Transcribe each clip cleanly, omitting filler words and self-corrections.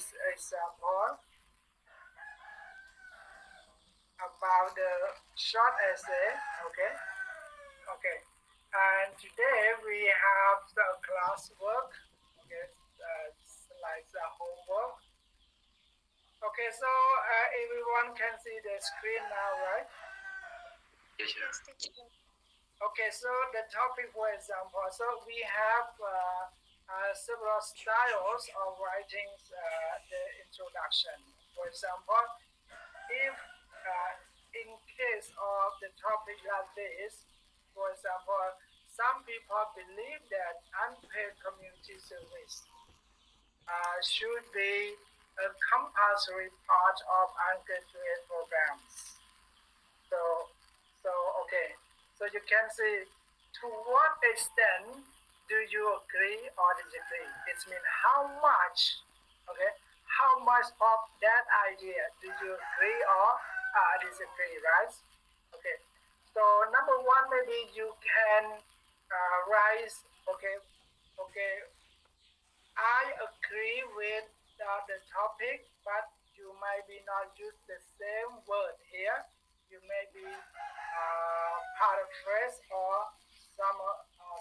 this example about the short essay. Okay, okay. And today we have the classwork. Okay, like the homework. Okay, so everyone can see the screen now, right? Yes, sir. Yes, teacher. Okay, so the topic, for example, so we have several styles of writing the introduction. For example, if in case of the topic like this, for example, some people believe that unpaid community service should be a compulsory part of undergraduate programs. So, so okay. So you can see to what extent do you agree or disagree? It means how much, okay, how much of that idea do you agree or disagree, right? Okay. So number one, maybe you can rise, okay, okay, I agree with the topic, but you maybe not use the same word here. You maybe paraphrase or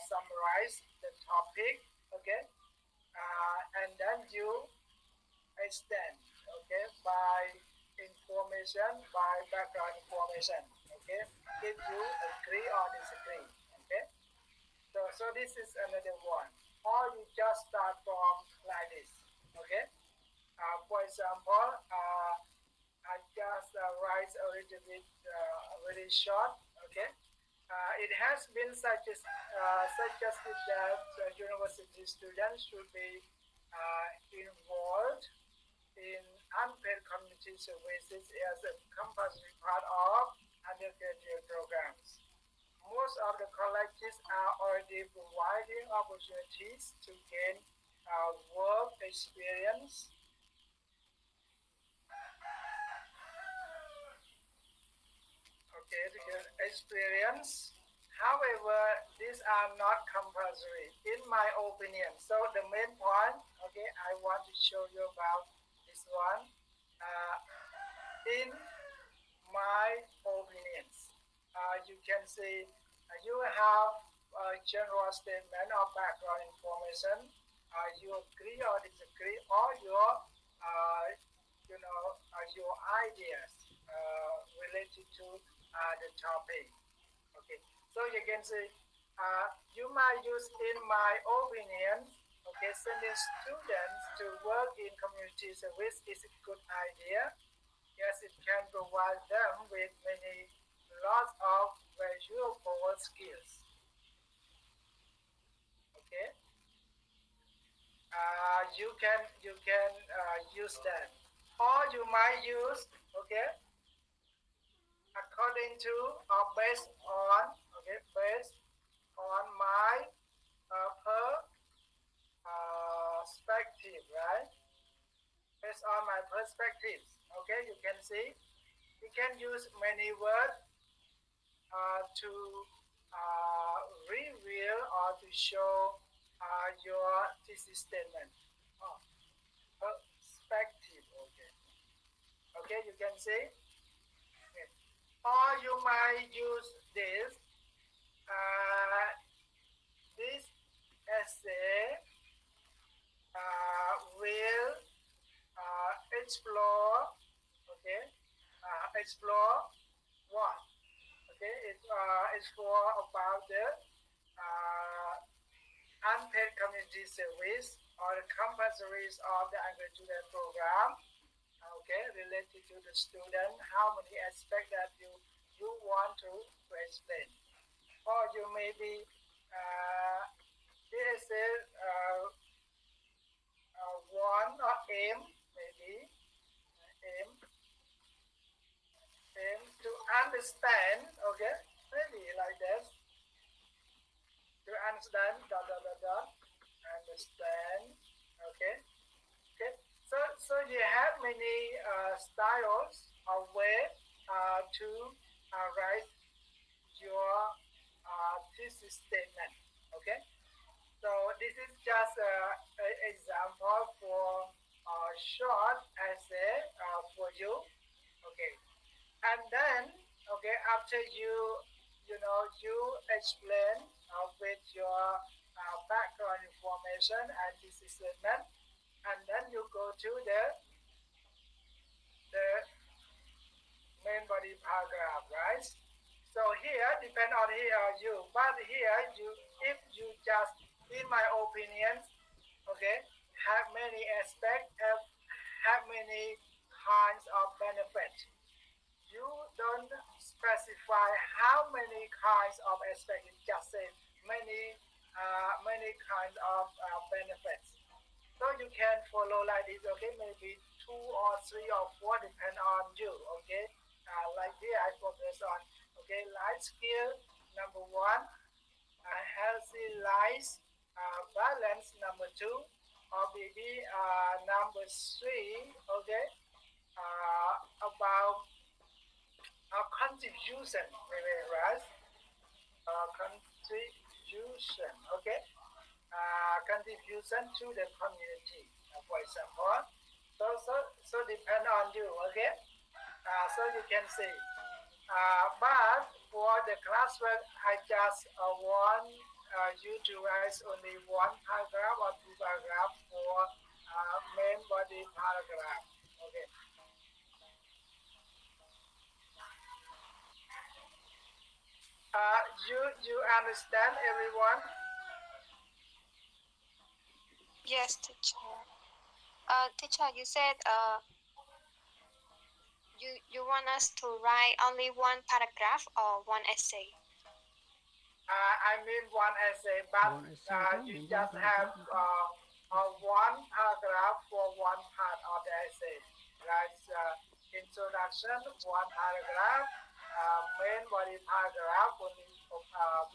summarize the topic, okay? And then you extend, okay, by information, by background information, okay? If you agree or disagree, okay? So this is another one. Or you just start from like this. Okay. For example, I just write a little bit, very short. Okay. It has been suggested that university students should be involved in unpaid community services as a compulsory part of undergraduate programs. Most of the colleges are already providing opportunities to gain work experience, okay, to gain experience. However, these are not compulsory, in my opinion. So the main point, okay, I want to show you about this one. Uh, in my opinions, you can see you have a general statement of background information. You agree or disagree, or your ideas related to the topic. Okay, so you can see you might use in my opinion. Okay, sending students to work in community service is a good idea. Yes, it can provide them with many lots of valuable skills. Okay, you can use that, or you might use, okay, according to or based on, okay, based on my perspective, right? Based on my perspectives. Okay, you can see you can use many words to reveal or to show your thesis statement. Oh, perspective. Okay. Okay, you can see. Okay. Or you might use this. This essay will explore. Okay. Explore what? Okay. It's for about the uh, unpaid community service or the compulsories of the undergraduate program, okay, related to the student, how many aspects that you want to explain. Or you may be, this is one or aim, maybe, aim, aim to understand, okay, maybe like this, to understand, dot, dot, dot, dot, understand, okay. Okay, so you have many styles of way to write your thesis statement. Okay, so this is just an example for And then, okay, after you explain with your background information and this statement, and then you go to the main body paragraph, right? So here depend on here you, but here you if you just in my opinion, okay, have many aspects, have many kinds of benefits. You don't specify how many kinds of aspects. You just say many kinds of benefits. So you can follow like this, okay? Maybe two or three or four depend on you, okay? Like here, I focus on, okay, life skill, number one, healthy life, balance, number two, or maybe number three, okay, about contribution, maybe, right? Contribution, okay? Contribution to the community, for example. So depend on you, okay? So you can see. But for the classwork, I just want you to write only one paragraph or two paragraphs for main body paragraph. Okay. You understand everyone? Yes, teacher. Teacher, you said you want us to write only one paragraph or one essay? I mean one essay, but One essay you kan, just one have paragraph. one paragraph for one part of the essay. Like introduction, one paragraph, main body paragraph, only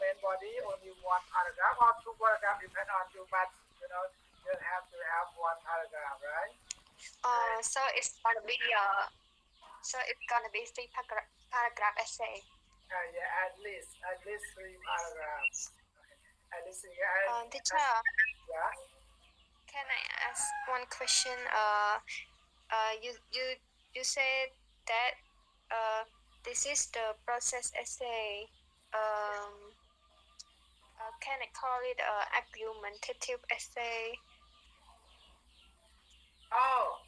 main body, only one paragraph, or two paragraphs, depend on you, but you have to have one paragraph, right? So it's gonna be three paragraph essay. Yeah, at least three paragraphs. At least three. Teacher, Yeah. can I ask one question? You said that this is the process essay. Um, can I call it argumentative essay? Oh,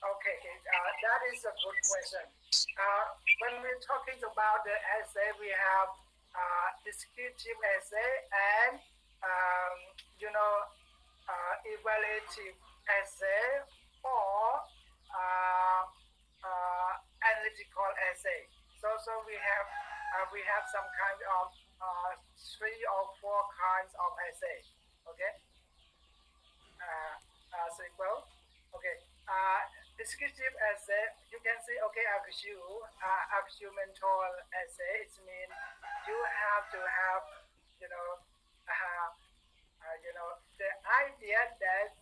okay. That is a good question. When we're talking about the essay, we have descriptive essay and um, you know evaluative essay or uh, analytical essay. So we have some kind of three or four kinds of essay. Okay. Sequel. Okay. Descriptive essay, you can say, okay, argumental essay, it means you have to have, you know, the idea that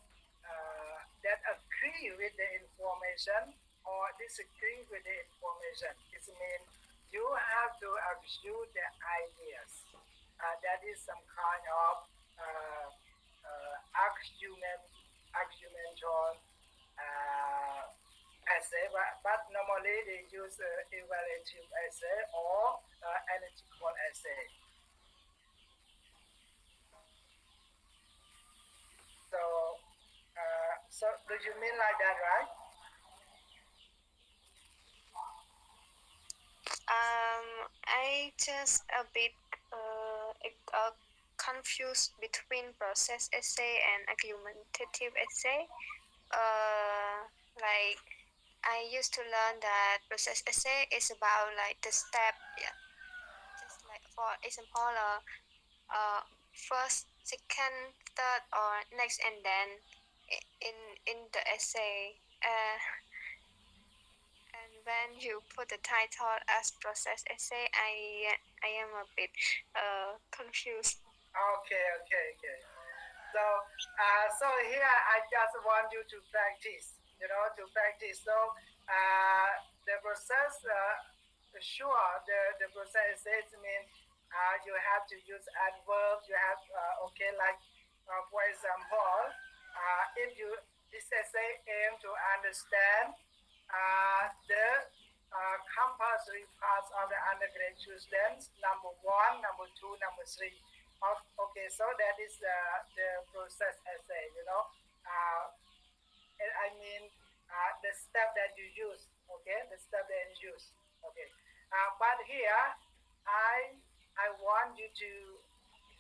agree with the information or disagree with the information. It means you have to argue the ideas. That is some kind of uh, argumental essay, but normally they use evaluative essay or analytical essay. So, so do you mean like that, right? I just a bit confused between process essay and argumentative essay. Like I used to learn that process essay is about like the step, yeah. Just like for example, first, second, third, or next, and then in the essay, and when you put the title as process essay, I am a bit confused. Okay. So here I just want you to practice, to practice. So the process, sure, the process says mean you have to use adverbs. You have okay, like for example, if you this essay aim to understand the compulsory parts of the undergraduate students, number 1, number 2, number 3. Okay, so that is the process essay, I mean, the step that you use, okay, the step that you use, okay. But here, I want you to,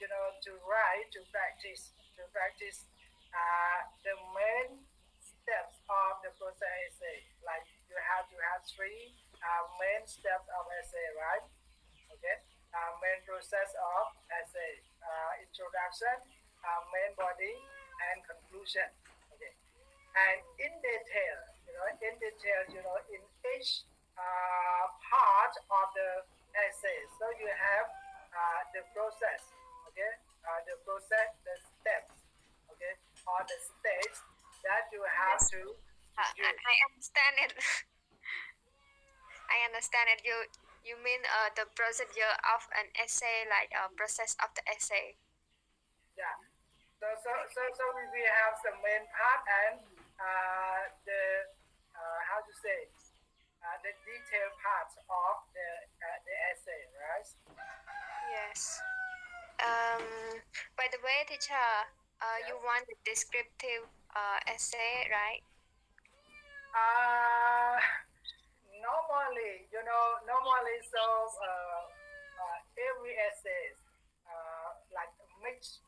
to write, to practice, the main steps of the process essay. Like you have to have 3 main steps of essay, right? Okay. Main process of essay: introduction, main body, and conclusion. Okay. And in detail, in each part of the essay, so you have the process, okay, the process, the steps, okay, or the states that you have Yes, to use. I understand it. I understand it. You mean the procedure of an essay, like process of the essay. Yeah. So we have the main part and the how to say the detailed parts of the essay, right? Yes. By the way, teacher, you Yes. want a descriptive essay, right? Uh, normally, normally, so every essay like a mix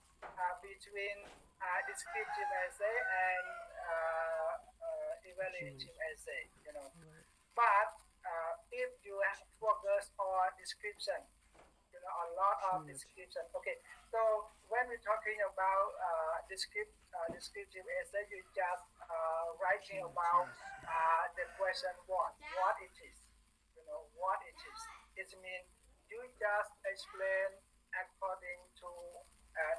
between descriptive essay and evaluative essay, But if you focus on description, a lot of description. Okay, so when we're talking about descriptive essay, you just writing about the question what it is, what it is. It means you just explain according to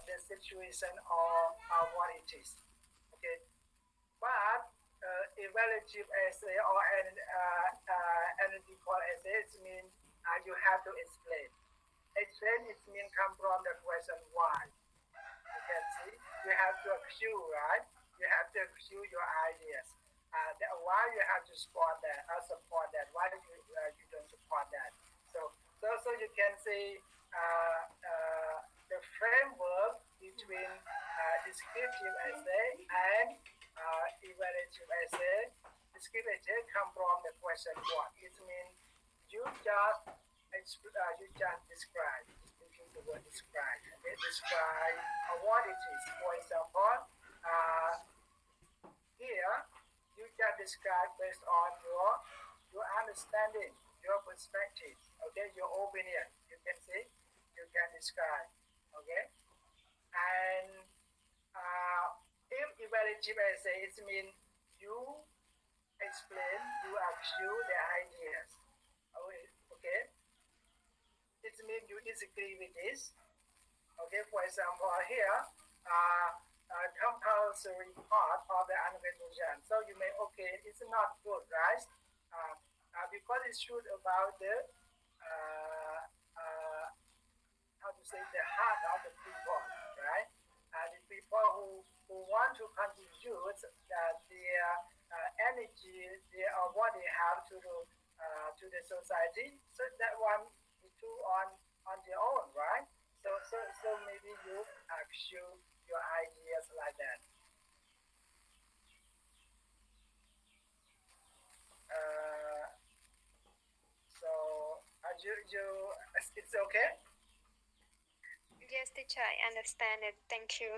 the situation or what it is. Okay, but evaluative essay or analytical essay, it means you have to explain. Explain it means come from the question why. You can see you have to accuse, right? You have to accuse your ideas. Why you have to support that? Why you don't support that? So you can see the framework between descriptive essay and evaluative essay. Descriptive essay come from the question what. It means you just you just describe. Just use the word describe. Okay, describe what it is. For example, here you can describe based on your understanding, your perspective. Okay, your opinion. You can say you can describe. Okay, and if evaluative essay, it means you explain, you accuse the ideas. Okay, it means you disagree with this. Okay, for example, here, compulsory part of the annotation. So you may, okay, it's not good, right? Because it's should about the, how to say, the heart of the people, right? The people who want to contribute their energy, what they have to the society. So that one is do on their own, right? So maybe you show your ideas like that. Uh, so it's okay. Yes, teacher, I understand it. Thank you.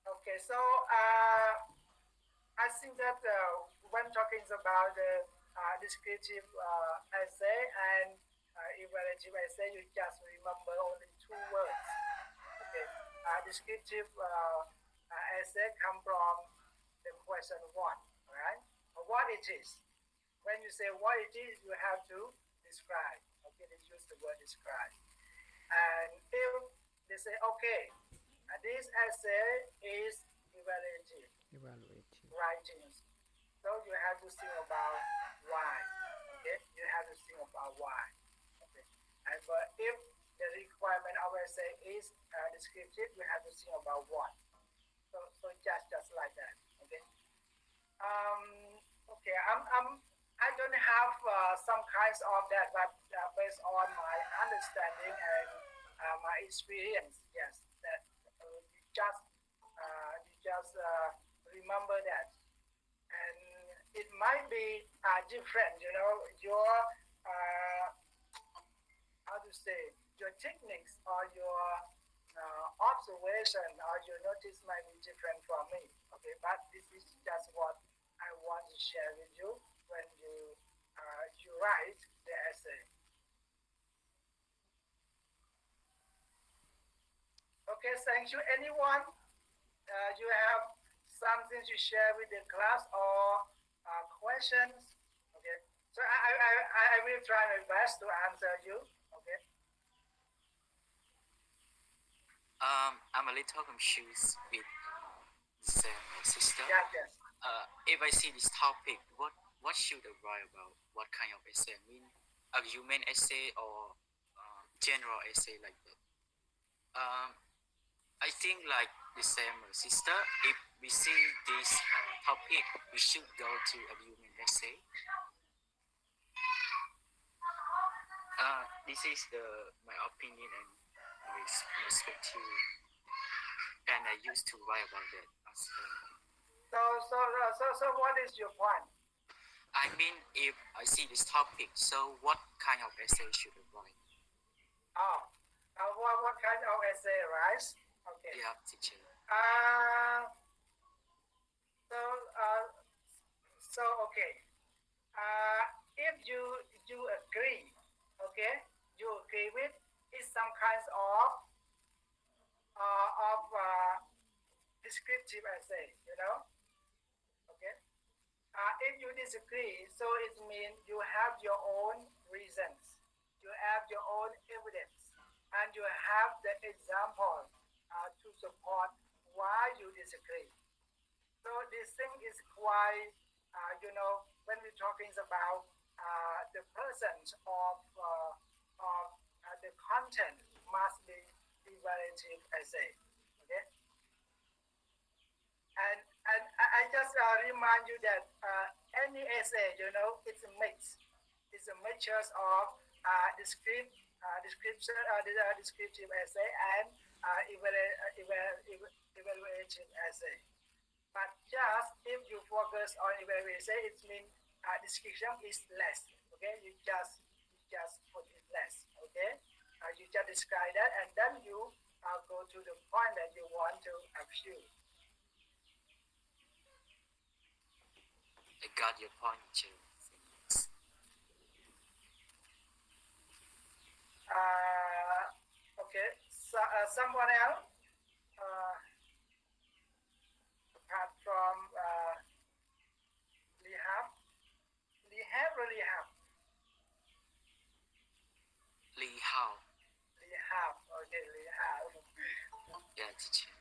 Okay, so I think that when talking about the descriptive essay and evaluative essay, you just remember only 2 words. Okay, descriptive essay come from the question what, right? What it is. When you say what it is, you have to describe. Okay, they use the word describe. And if they say, okay, this essay is evaluative writings. So you have to think about why. Okay, you have to think about why. Okay, and but if the requirement of essay is descriptive, you have to think about what. So just like that. Okay. Um. I don't have some kinds of that, but based on my understanding and my experience, yes, that you just remember that, and it might be different. You know, your uh, how to say your techniques or your observation or your notice might be different from me. Okay, but this is just what I want to share with you when you write the essay. Okay, thank you. Anyone? You have something to share with the class or questions? Okay, so I will try my best to answer you. Okay. I'm a little confused with Sam or sister. Yes, yes. If I see this topic, what should I write about? What kind of essay? I mean, argument essay or general essay like that. I think like the same sister. If we see this topic, we should go to argument essay. This is my opinion and my perspective, and I used to write about that as well. So what is your point? I mean, if I see this topic, so what kind of essay should I write? Oh, what kind of essay, right? Okay. Yeah, teacher. So so okay. If you agree, okay, you agree with is some kinds of descriptive essay, you know, okay. If you disagree, so it means you have your own reasons, you have your own evidence, and you have the example to support why you disagree. So this thing is quite, when we're talking about the presence of the content must be evaluative essay. Okay, and I just remind you that any essay, you know, it's a mix. It's a mixture of descriptive essay and evaluative essay. But just if you focus on evaluation, it means description is less. Okay, you just put it less. Okay, you just describe that, and then you go to the point that you want to achieve. I got your point, teacher. Okay, so, someone else apart from Liham, Liham or Liham? Lee Hao. Liham, okay, Liham. Yeah, teacher.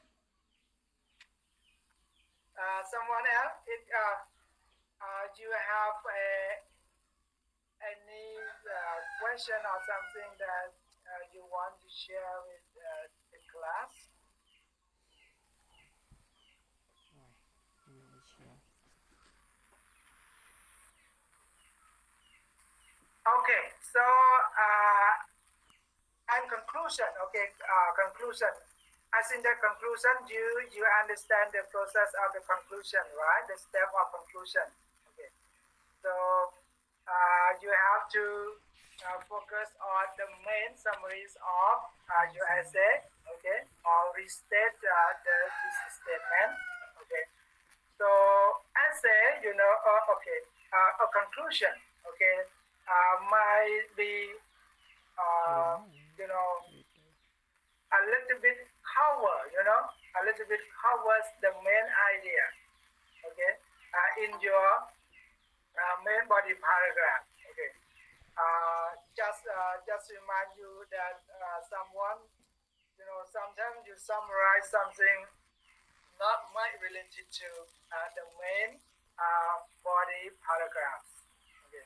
Someone else? Do you have any question or something that you want to share with the class? Okay, so and conclusion. Okay, conclusion. As in the conclusion, you understand the process of the conclusion, right? The step of conclusion. Okay, so you have to focus on the main summaries of your essay. Okay, or restate the thesis statement. Okay, so essay, you know, okay, a conclusion. Okay, might be you know, a little bit cover, you know, a little bit covers the main idea, okay, in your main body paragraph, okay. Just remind you that someone, you know, sometimes you summarize something not much related to the main body paragraphs. Okay.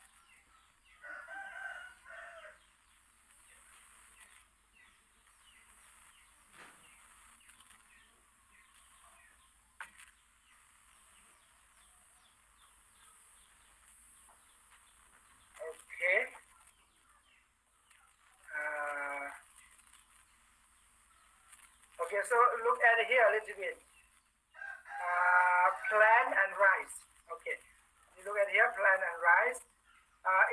Okay, so look at here a little bit. Plan and rise. Okay, you look at here, plan and rise.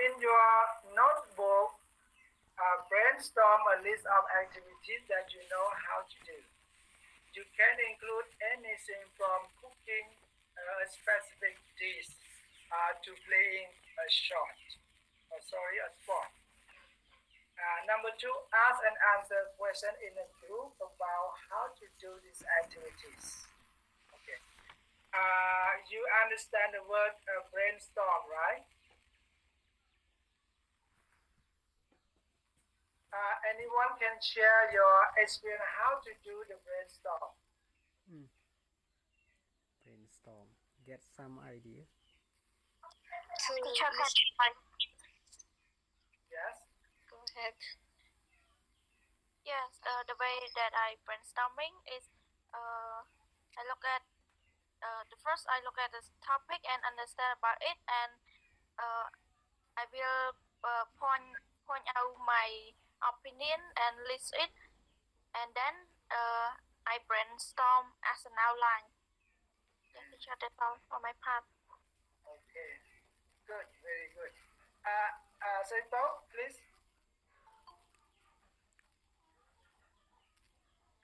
In your notebook, brainstorm a list of activities that you know how to do. You can include anything from cooking a specific dish to playing a sport. Number two, ask and answer question in a group about how to do these activities. Okay. You understand the word brainstorm, right? Anyone can share your experience how to do the brainstorm. Mm. Brainstorm. Get some idea. Teacher, Yes. go ahead. Yes, the way that I brainstorming is I look at the first I look at this topic and understand about it, and I will point out my opinion and list it, and then I brainstorm as an outline. Yeah, teacher, that's all for my part. Okay. Good. Very good. Saito, please.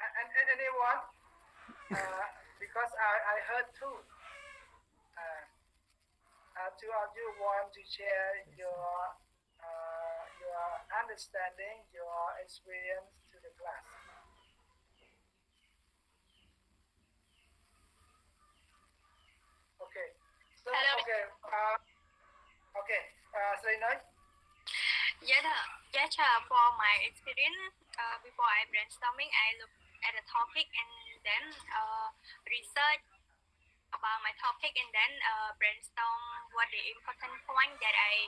And anyone? Because I heard two. Two of you want to share your understanding, your experience to the class. Okay. So Hello. okay. Okay. Sainoi. Yeah, for my experience, before I brainstorming, I look at the topic and then research about my topic and then brainstorm what the important point that I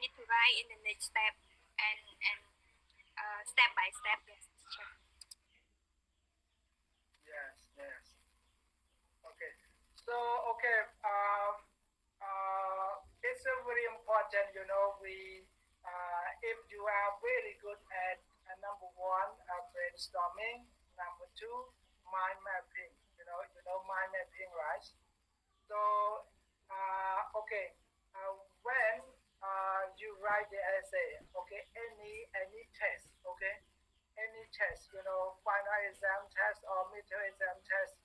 need to write in the next step and step by step. Yes, teacher. Yes. Yes. Okay. So okay. It's very important. You know, if you are really good at number one, brainstorming. Number two, mind mapping. You know mind mapping, right? So, okay, when you write the essay, okay, any test, okay, any test, final exam test or midterm exam test.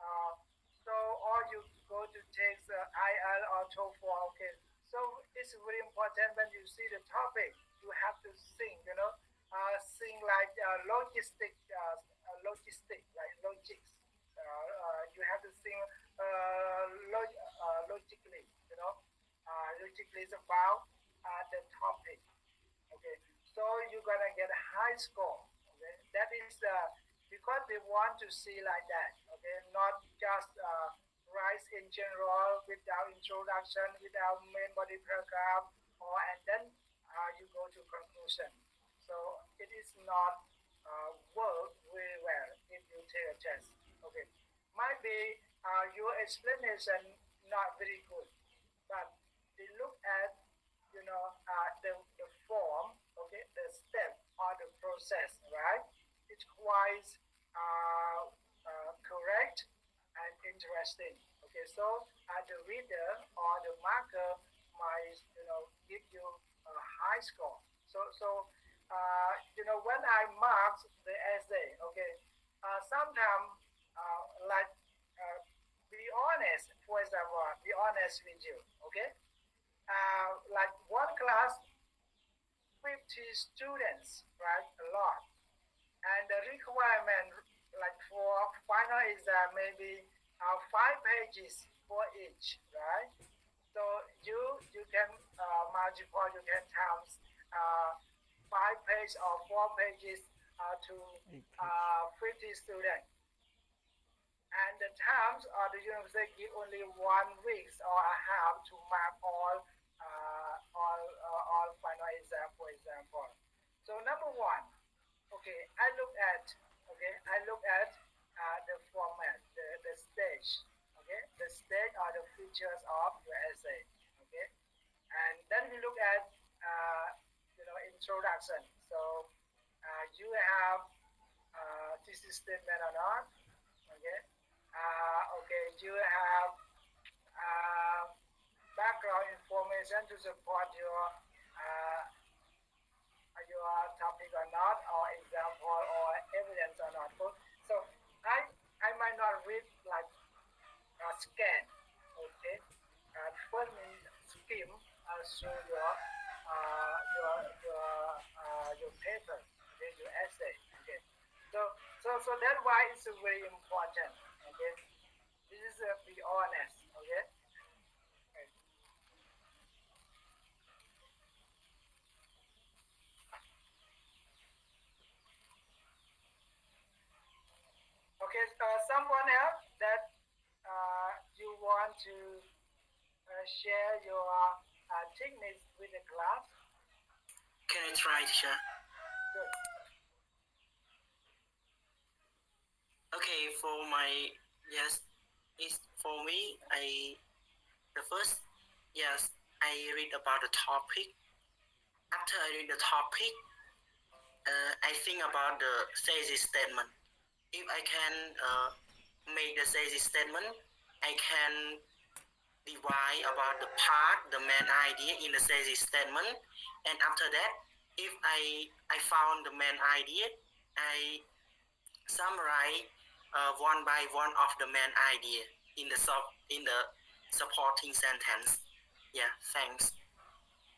Uh, so, or you go to take the IL or TOEFL, okay. So it's very important when you see the topic, you have to think like logistic, like logics. You have to think logically, logically is about the topic. Okay, so you're gonna get a high score. Okay, that is because they want to see like that. Okay, not just rise in general without introduction, without main body paragraph, or and then you go to conclusion. So it is not work very well if you take a test. Okay, might be your explanation not very good, but they look at the form, okay, the step or the process, right? It's quite correct and interesting. Okay, so the reader or the marker might give you a high score. When I marked the essay, okay, sometimes like be honest. For example, be honest with you, okay? Like one class, 50 students, right? A lot. And the requirement, like for final exam, maybe 5 pages for each, right? So you can multiply, you can times 5 pages or 4 pages to 50 students. And the times the university give only 1 week or a half to mark all final exam, for example. So number one, okay, I look at the format, the stage, okay, the stage are the features of your essay, okay, and then we look at introduction. So you have this is statement or not. Okay. Okay. You have background information to support your topic or not, or example or evidence or not. So I might not read like scan. Okay. First means skim through your paper, okay, your essay. Okay. So that's why it's very important. Okay. This is be honest. Okay. Okay, someone else that you want to share your techniques with the class? Can I try, teacher? Good. Okay, for my yes, it's for me. The first yes, I read about the topic. After I read the topic, I think about the thesis statement. If I can make the thesis statement, I can divide about the part, the main idea in the thesis statement, and after that, if I found the main idea, I summarize one by one of the main idea in the supporting sentence. Yeah, thanks.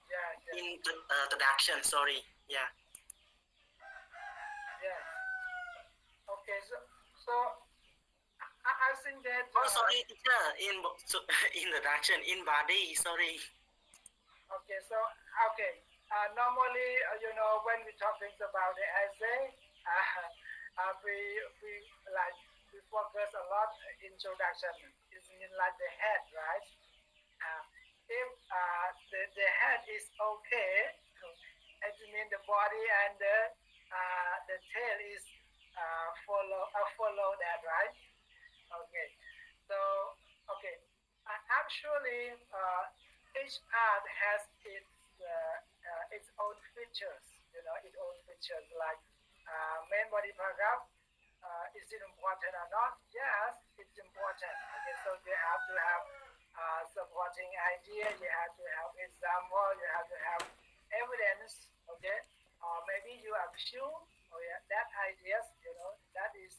Yeah. In the introduction, sorry. Yeah. Yeah. Okay, so I think that. Oh, sorry, teacher. In introduction, in body. Sorry. Okay, so okay. Normally, when we talk things about the essay, we like we focus a lot introduction. It's mean like the head, right? If the head is okay, it means the body and the tail is follow that, right? Okay. So okay. Actually, each part has its own features. Its own features like main body paragraph. Is it important or not? Yes, it's important. Okay, so you have to have supporting idea. You have to have example. You have to have evidence. Okay, or maybe you assume. Oh yeah, that ideas. That is.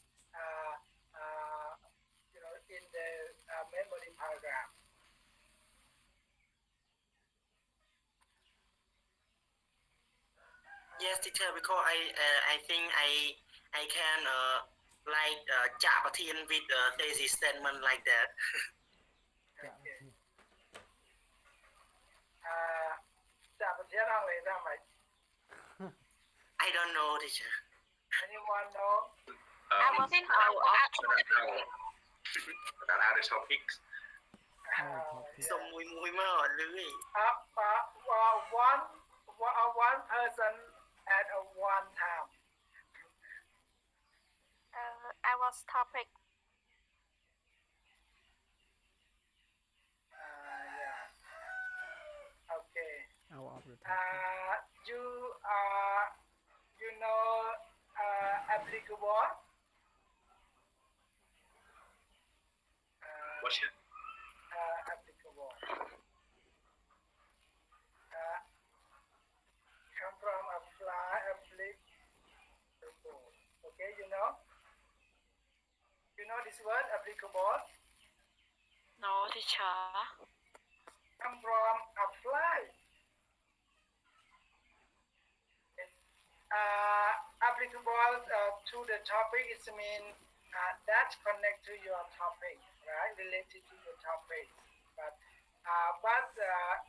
In the main body paragraph. Yes, teacher. Because I think I can like Japatin with the thesis statement like that. Okay. จากประเทศอะไรได้ไหม I don't know, teacher. Anyone know? I was about other topics. So mùi mà ở lưới. One person at a one time. I was topic. Yeah. Okay. Out of the topic. You know applicable. What's it? Applicable. Come from apply, applicable. Okay, you know? You know this word, applicable? No, teacher. Come from apply. Applicable to the topic, it means that connect to your topic, right? Related to your topic. But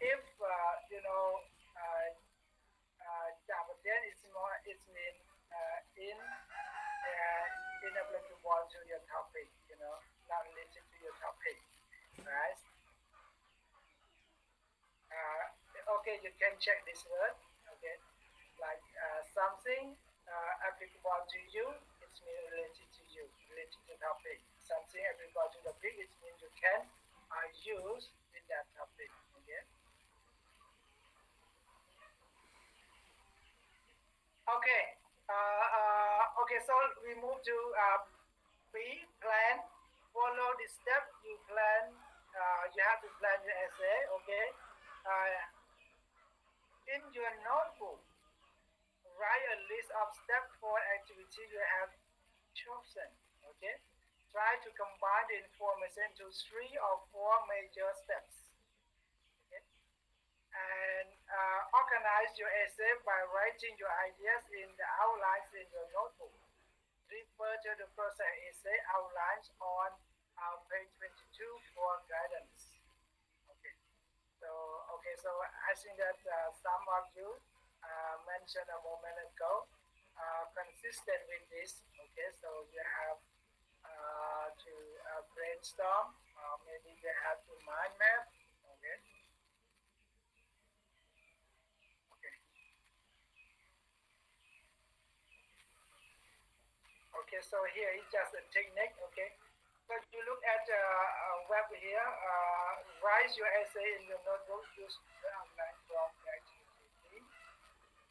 if then it's more, it means inapplicable to your topic, not related to your topic, right? Okay, you can check this word. Okay, like something applicable to you, it means related to you, related to the topic. Something applicable to the topic, it means you can use in that topic. Okay. Okay. Okay. Okay, so we move to B, plan. Follow the step. You plan. You have to plan your essay. Okay. In your notebook, write a list of steps for activity you have chosen. Okay. Try to combine the information into 3 or 4 major steps. Okay. And organize your essay by writing your ideas in the outlines in your notebook. Refer to the process essay outlines on page 22 for guidance. Okay. So I think that some of you mentioned a moment ago, consistent with this. Okay, so you have to brainstorm. Maybe you have to mind map. Okay. Okay. Okay. So here is just a technique. Okay. So you look at the web here. Write your essay in your notebook. Use the outline from the activity.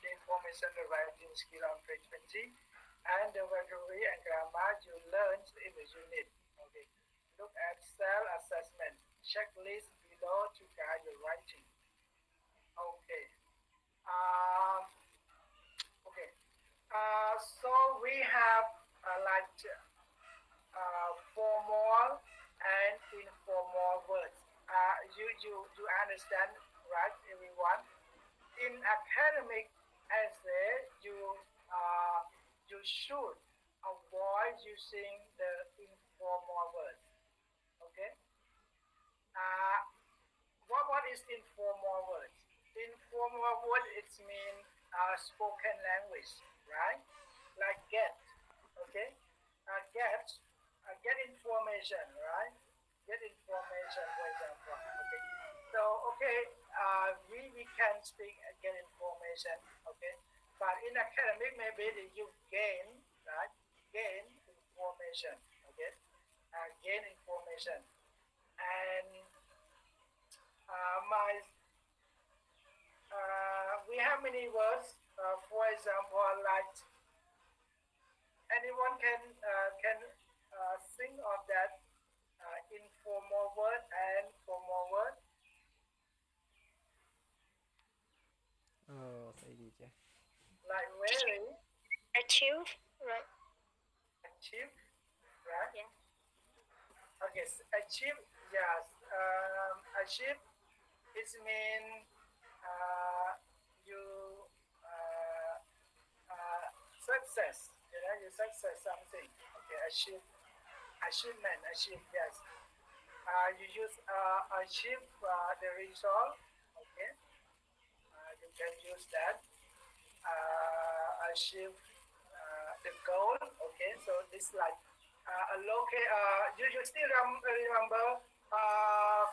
The information, the writing skill on page 20, and the vocabulary and grammar you learned in the unit. Okay. Look at self-assessment checklist below to guide your writing. Okay. Okay. So we have like formal and informal words. You understand, right, everyone? In academic essay, you should avoid using the informal words. Okay. What is informal words? Informal word it mean spoken language, right? Like get. Okay. Get information, right? Get information, for example. Okay. So we can speak get information. Okay. But in academic, maybe you gain, right? Gain information. Okay. Gain information, and we have many words. For example, like anyone can think of that informal word and formal word. Say gì chứ? Like very Achieve, right? achieve, right? Yeah. Okay, so achieve, yes. Achieve it mean you success. You know, you success something. Okay, achievement, achieve, yes. You use achieve the result. Okay, you can use that. Achieve the goal. Okay, so this like a local. You still remember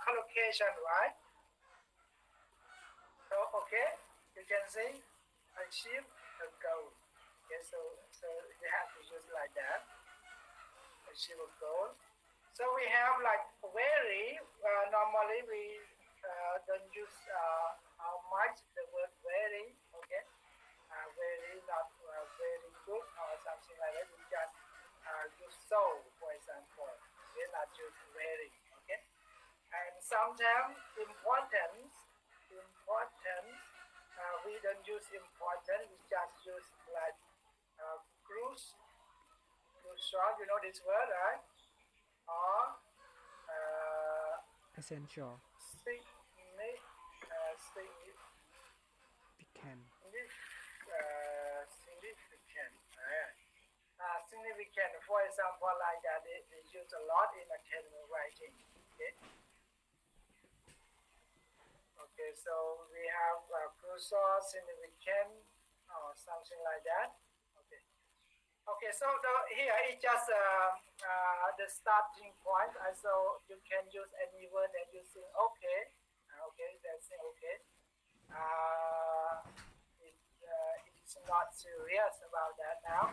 collocation, right? So okay, you can say achieve a goal. Okay, so you have to use like that. Achieve a goal. So we have like very. Normally we don't use much the word very. Okay, very not very good or something like that. We just use so, for example. We not use very. Okay, and sometimes importance. We don't use important. We just use like crucial. You know this word, right? Or Essential. significant. Significant. For example, like that, they use a lot in academic writing. Okay. Okay, so we have crucial, significant, or something like that. Okay. Okay, so here is just the starting point. So you can use any word that you think okay. Okay, that's okay. It's not serious about that now,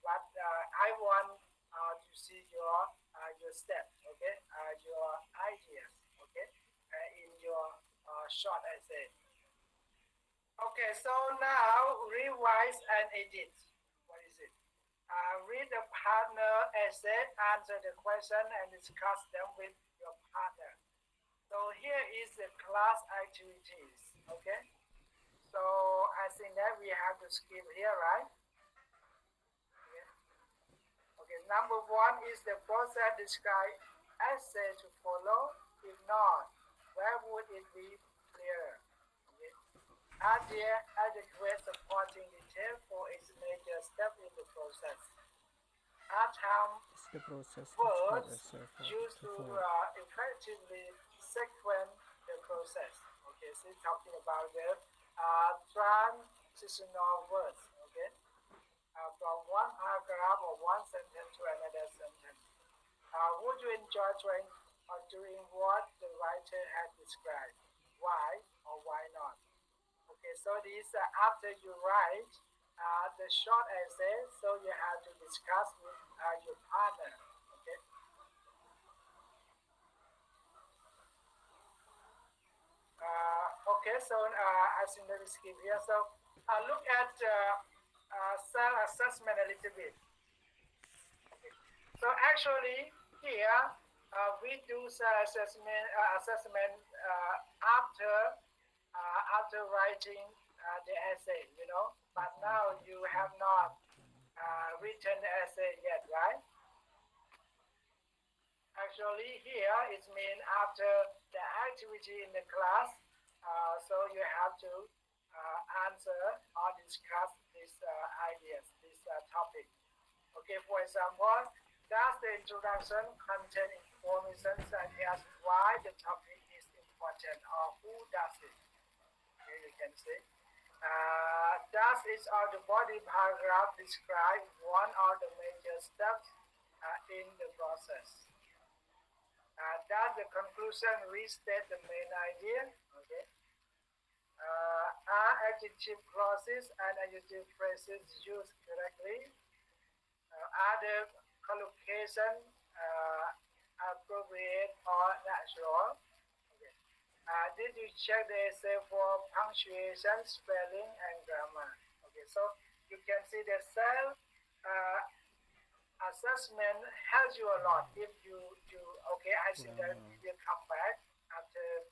but I want to see your steps, okay, your ideas, okay, in your short essay. Okay, so now revise and edit. What is it? read the partner essay, answer the question, and discuss them with your partner. So here is the class activities. Okay. So I think that we have to skip here, right? Okay. Number one is the process described essay to follow. If not, where would it be clearer? Okay. Are there adequate supporting detail for its major step in the process? Are time It's the process words described as used to effectively sequence the process? Okay, so it's talking about the transitional words. Okay, from one paragraph or one sentence to another sentence. Would you enjoy trying or doing what the writer has described? Why or why not? Okay, so this after you write the short essay, so you have to discuss with your partner. Okay. Okay, so I think let me skip here. So look at self-assessment a little bit. Okay. So actually here we do self-assessment after writing the essay, you know. But now you have not written the essay yet, right? Actually here it means after the activity in the class, so you have to answer or discuss these ideas, this topic. Okay, for example, does the introduction contain information such as why the topic is important or who does it? Okay, you can see. Does each of the body paragraph describe one of the major steps in the process? Does the conclusion restate the main idea? Okay. Are adjective clauses and adjective phrases used correctly? Are the collocation appropriate or natural? Okay. Did you check the essay for punctuation, spelling, and grammar? Okay, so you can see the self assessment helps you a lot if you okay. I think that you will come back after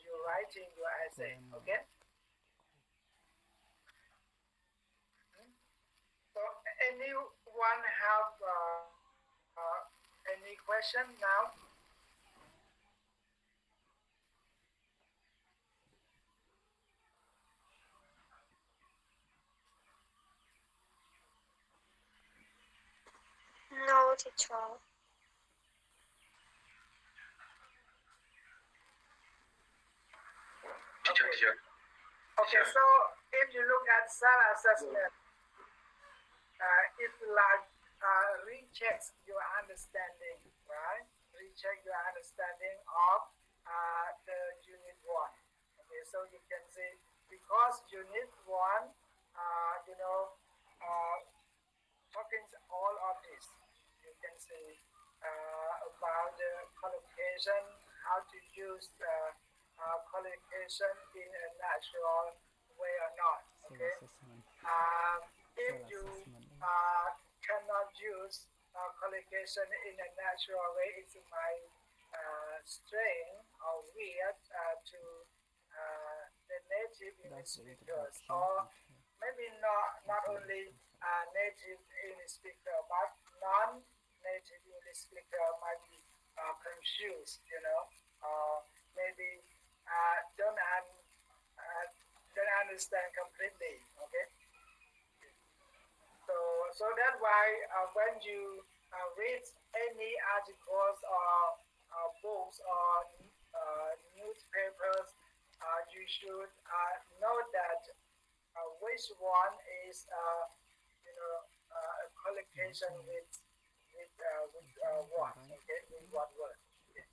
you writing your essay. Okay. So anyone have any question now? No, teacher. Teacher. Okay, so if you look at self-assessment, it's like rechecks your understanding, right? Recheck your understanding of the unit one. Okay, so you can say because unit one, you know, talking all of this, you can say about the collocation, how to use the collocation in a natural way or not. Okay. If you cannot use collocation in a natural way, it might strain or weird to the native English speakers, or maybe not only native English speaker, but non-native English speaker might be confused, you know, or maybe don't understand completely. Okay. So that's why when you read any articles or books or newspapers, you should know that which one is you know a collocation with what, okay, with what word. Okay.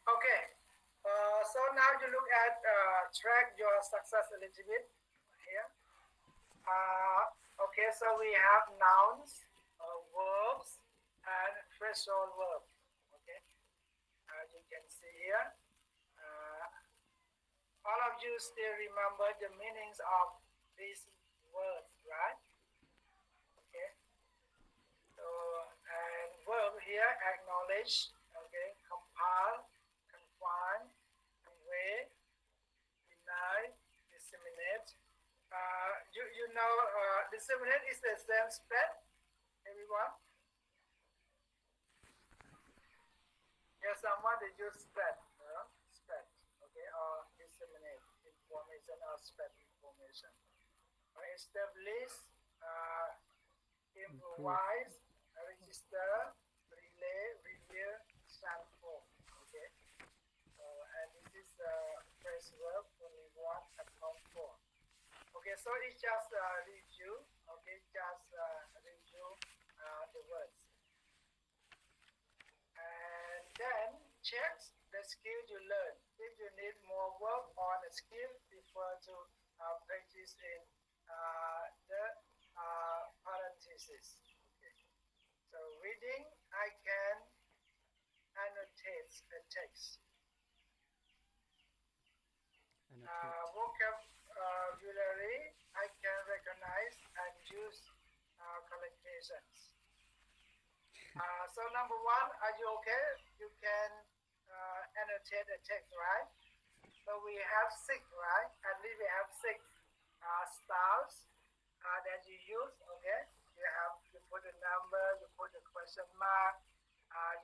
Okay. So now you look at track your success a little bit here. Okay, so we have nouns, verbs, and phrasal verbs. Okay, you can see here. all of you still remember the meanings of these words, right? Okay. So, and verb here, acknowledge, okay, compile, confine, convey, deny, disseminate. You know, disseminate is the same spread, everyone? Yes, someone they use spread, spread, okay, or disseminate information or spread information. Establish, improvise, register, relay, review, transform. Okay. And this is phrase verb only one account for. Okay, so it's just review. Okay, just review the words. And then check the skill you learn. If you need more work on a skill, refer to pages in the parentheses. Okay. So reading, I can annotate the text. Vocabulary, I can recognize and use collocations. So number one, are you okay? You can annotate the text, right? So we have six, right? At least we have six styles that you use, okay? You put a number, you put a question mark,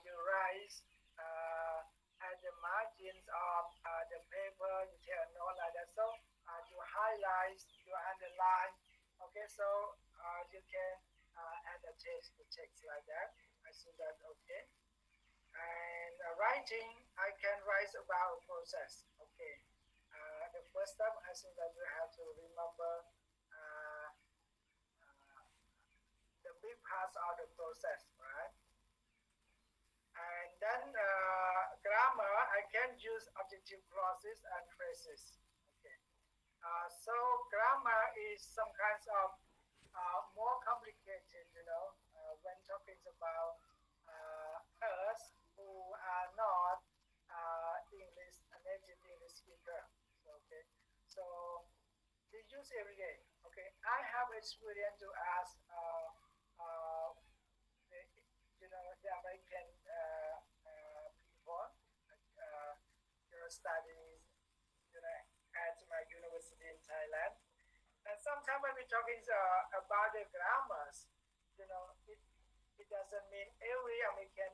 you write at the margins of the paper, you take a note like that. So you highlight, you underline, okay? So you can annotate the text like that. I think that's okay. And writing, I can write about a process. Okay. The first step, I think that you have to remember the big parts of the process, right? And then grammar, I can use adjective clauses and phrases. Okay. So grammar is some kinds of more complicated, when talking about us who are not English, native English speaker. Okay, so they use every day. Okay, I have experience to ask the American people, studies, at my university in Thailand. And sometimes when we're talking about the grammars, it doesn't mean every American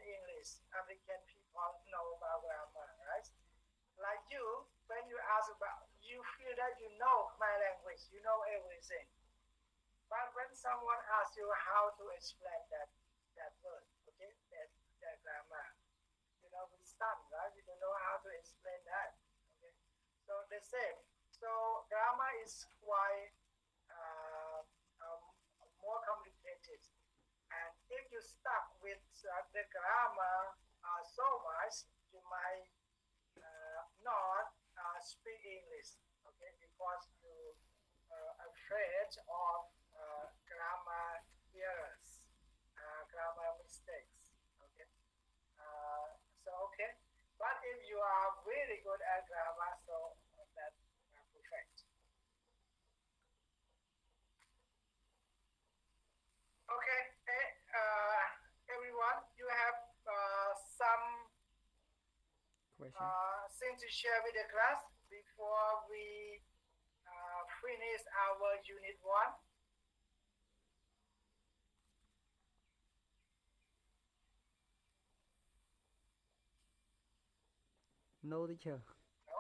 American people know about grammar, right? Like you, when you ask about, you feel that you know my language, you know everything. But when someone asks you how to explain that word, okay, that grammar, we stun, right? We don't know how to explain that. Okay, so the same. So grammar is quite more complicated. And if you stuck with the grammar so much, you might not speak English, okay, because you are afraid of grammar errors, grammar mistakes, okay. Okay. But if you are really good at grammar, so that's perfect. Okay, everyone, you have some thing to share with the class before we finish our unit 1. No, teacher. No?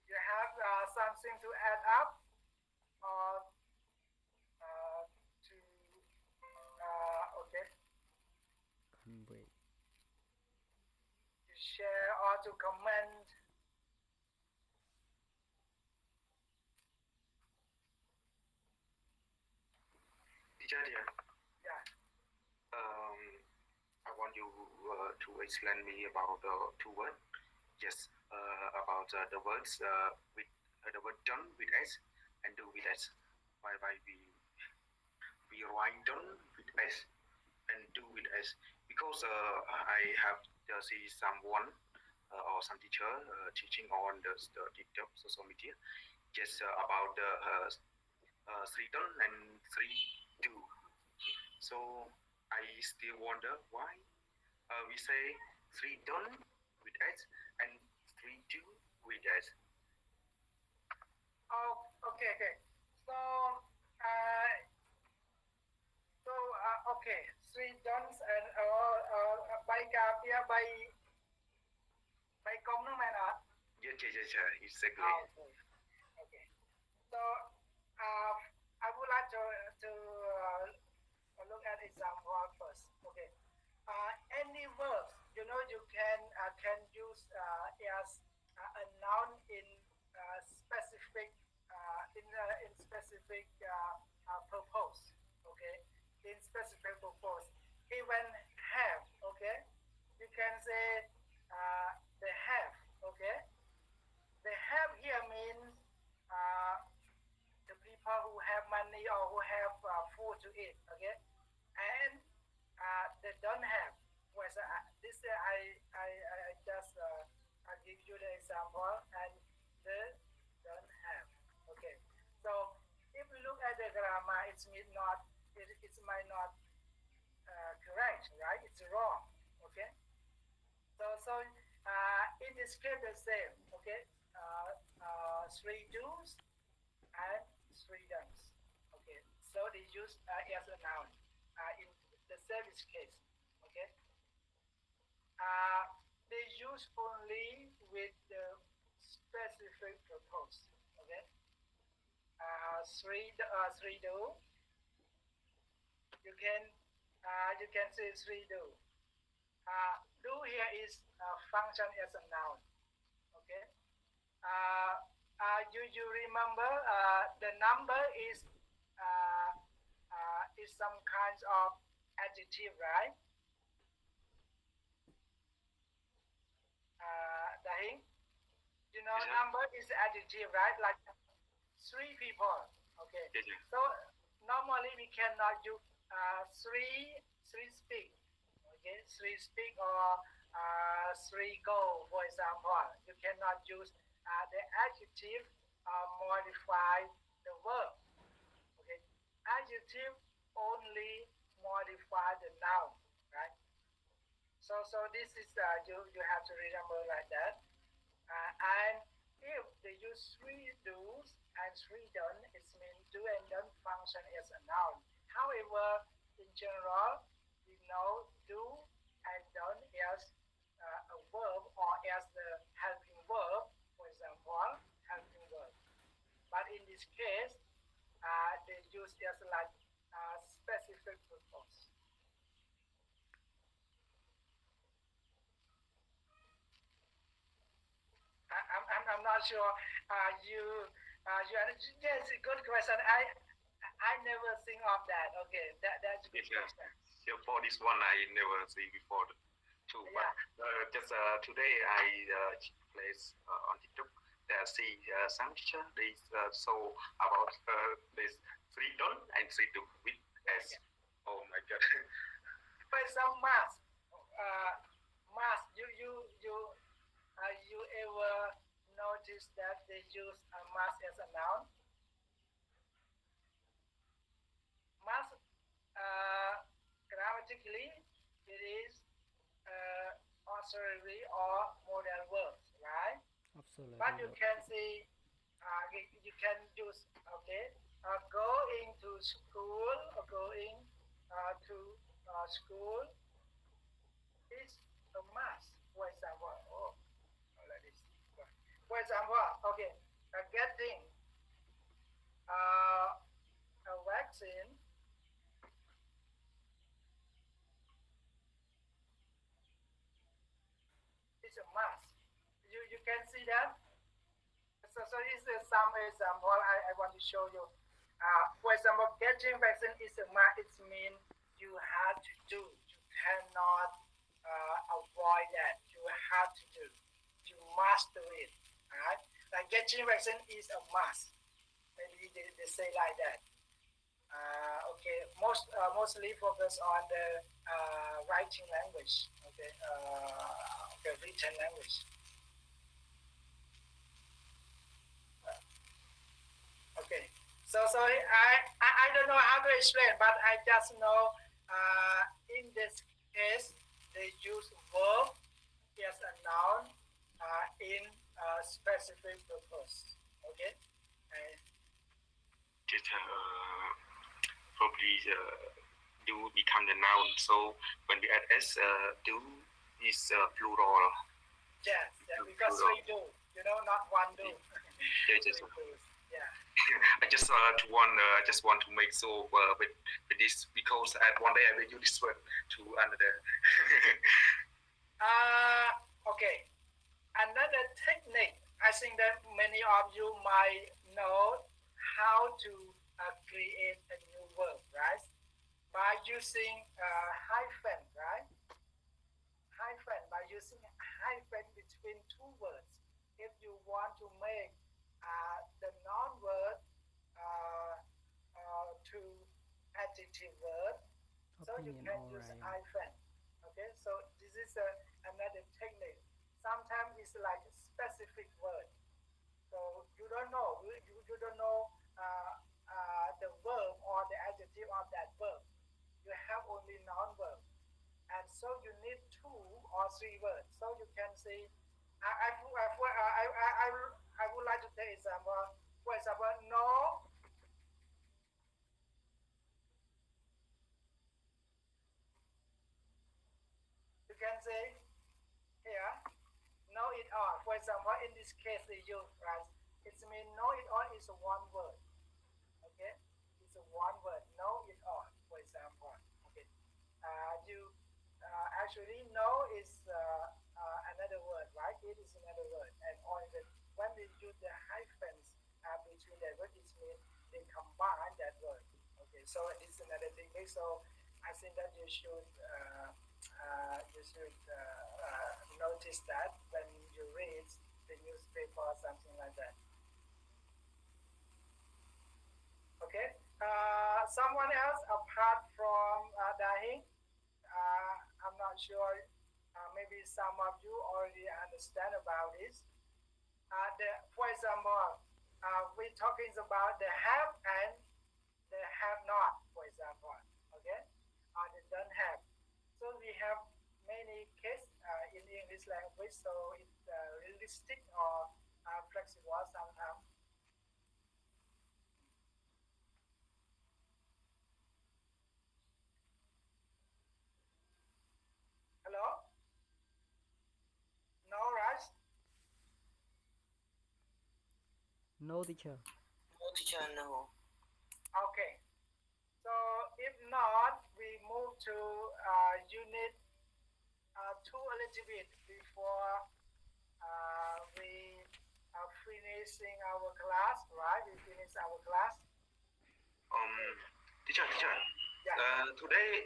You have something to add up or to okay? Convey. To share or to comment. Teacher dear. Yeah. I want you to explain me about the two words. Yes, about the words with the word done with S and do with S. Why we write done with S and do with S, because I have see someone or some teacher teaching on the TikTok social media just about the three done and three do. So I still wonder why we say three done with S and three do with S. Oh, okay. So, okay, three dons and by copia by công nước mày nè. Yeah, exactly. Okay. So, I would like to look at example first. Okay. Any verbs, you can use as a noun in specific in specific purpose. Okay. In specific purpose. Even have. Okay. You can say they have. Okay. The have here means the people who have money or who have food to eat, okay? And they don't have. Was this I just I give you the example, and they don't have. Okay. So if we look at the grammar, it might not correct, right? It's wrong. Okay. So in this case the same. Okay. Three do's and three don'ts. Okay, so they use as a noun in the service case. Okay, they use only with the specific purpose. Okay, three do. You can say three do. Do here is function as a noun. Okay. You remember the number is some kinds of adjective, right? Dahin, you know, Yes, number is adjective, right? Like three people. Okay. Yes, So normally we cannot use three speak. Okay, three speak or three go, for example. You cannot use the adjective modify the verb. Okay, adjective only modify the noun, right? So this is you have to remember like that. And if they use three do's and three done, it means do and done function as a noun. However, in general, we know do and done as a verb or as the helping verb, for example, helping verb. But in this case, they use as like specific purpose. I'm not sure. Yes, good question. I never think of that. Okay, that's a good yes. question. So for this one, I never see before too. But just today, I place on TikTok. There see some teacher they show about this three done and three do with S. Oh my God. For some math, you ever notice that they use a mass as a noun? Mass, grammatically, it is auxiliary or modal verbs, right? Absolutely. But you can see, you can use, okay, going to school or going to school is a must. For example, like this. For example, okay, getting a vaccine is a must. You can see that. So this is some example I want to show you. For example, getting vaccine is a must. It means you have to do. You cannot avoid that. You have to do. You must do it. Right? Like getting vaccine is a must. Maybe they say like that. Okay, mostly focus on the writing language. Okay, written language. So I don't know how to explain, but I just know in this case they use verb as a noun in a specific purpose. Okay. Teacher, probably do become the noun. So when we add s, do is plural. Yes, yeah, because we do, not one do. Yeah, just, Yeah. I just want to make sure with this, because at one day I will use this word to another. Okay. Another technique, I think that many of you might know how to create a new word, right? By using hyphen, right? Hyphen, by using hyphen between two words. If you want to make the noun word to adjective word, so you Opinion can all use right. hyphen. Okay, so this is another technique. Sometimes it's like a specific word. So you don't know, you don't know the verb or the adjective of that verb. You have only noun verb. And so you need 2 or 3 words. So you can say, I would like to take example. For example, no. You can say here, know it all. For example, in this case, they use right. It means know it all is one word. Okay, it's one word. Know it all. For example, okay. You actually know is another word, right? It is another word, and only when we use the hyphens between that word, it means they combine that word. Okay, so this is another technique. So I think that you should notice that when you read the newspaper or something like that. Okay. Someone else apart from Dahin, I'm not sure. Maybe some of you already understand about this. For example, we're talking about the have and the have not, for example. Okay, they don't have. So we have many cases in the English language, so it's realistic or flexible sometimes. Hello? No, Raj? No, teacher. No, teacher, no. Okay. So if not, we move to unit 2 a little bit before we are finishing our class, right? We finish our class. Teacher. Yeah. Today,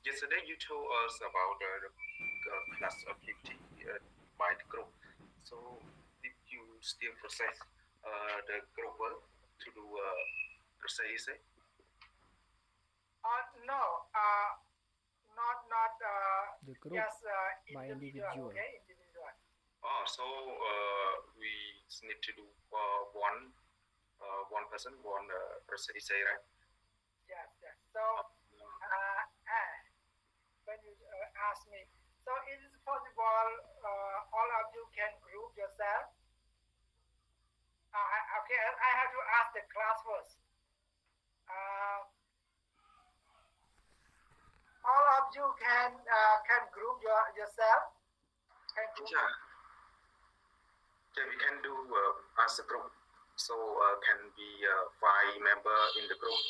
yesterday you told us about the class activity by the group. So did you still process the group work to do essay? No, not The group just by individual. individual. Okay, individual. Oh, so we need to do one person, one essay, right? Yes. So when you ask me, so it is possible all of you can group yourself. Okay, I have to ask the class first. All of you can group yourself. Can group. Yeah, we can do as a group. So can be 5 member in the group,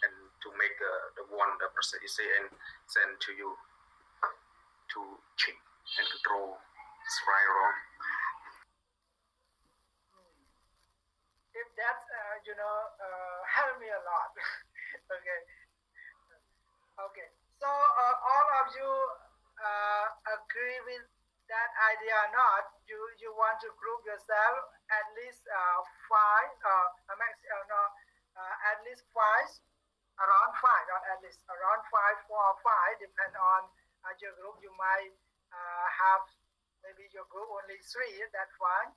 and to make the one the person essay and send to you to check and control it's right or wrong. If that help me a lot. Okay. So all of you agree with that idea or not? You want to group yourself at least 5 at least 5, around 5, not at least around 5, 4 or 5, depend on your group. You might have maybe your group only 3. That's fine.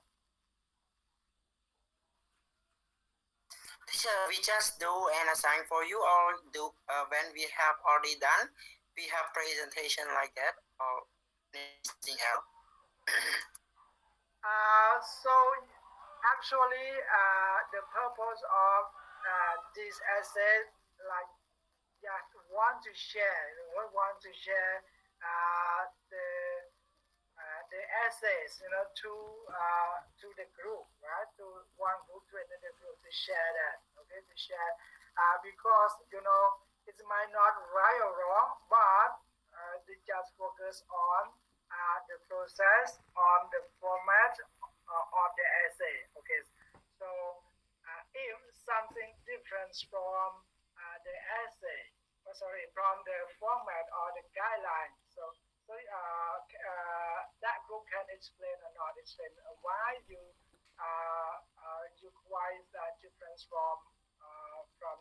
Teacher, we just do an assign for you, or do when we have already done, we have presentation like that, or anything else? So actually, the purpose of this essay, like, just want to share, want to share the essays, to the group, right? To one group to another group to share that, okay? To share, because it might not right or wrong, but they just focus on the process, on the format of the essay, okay? So if something different from the essay, from the format or the guideline, so that group can explain or not explain why you require that difference from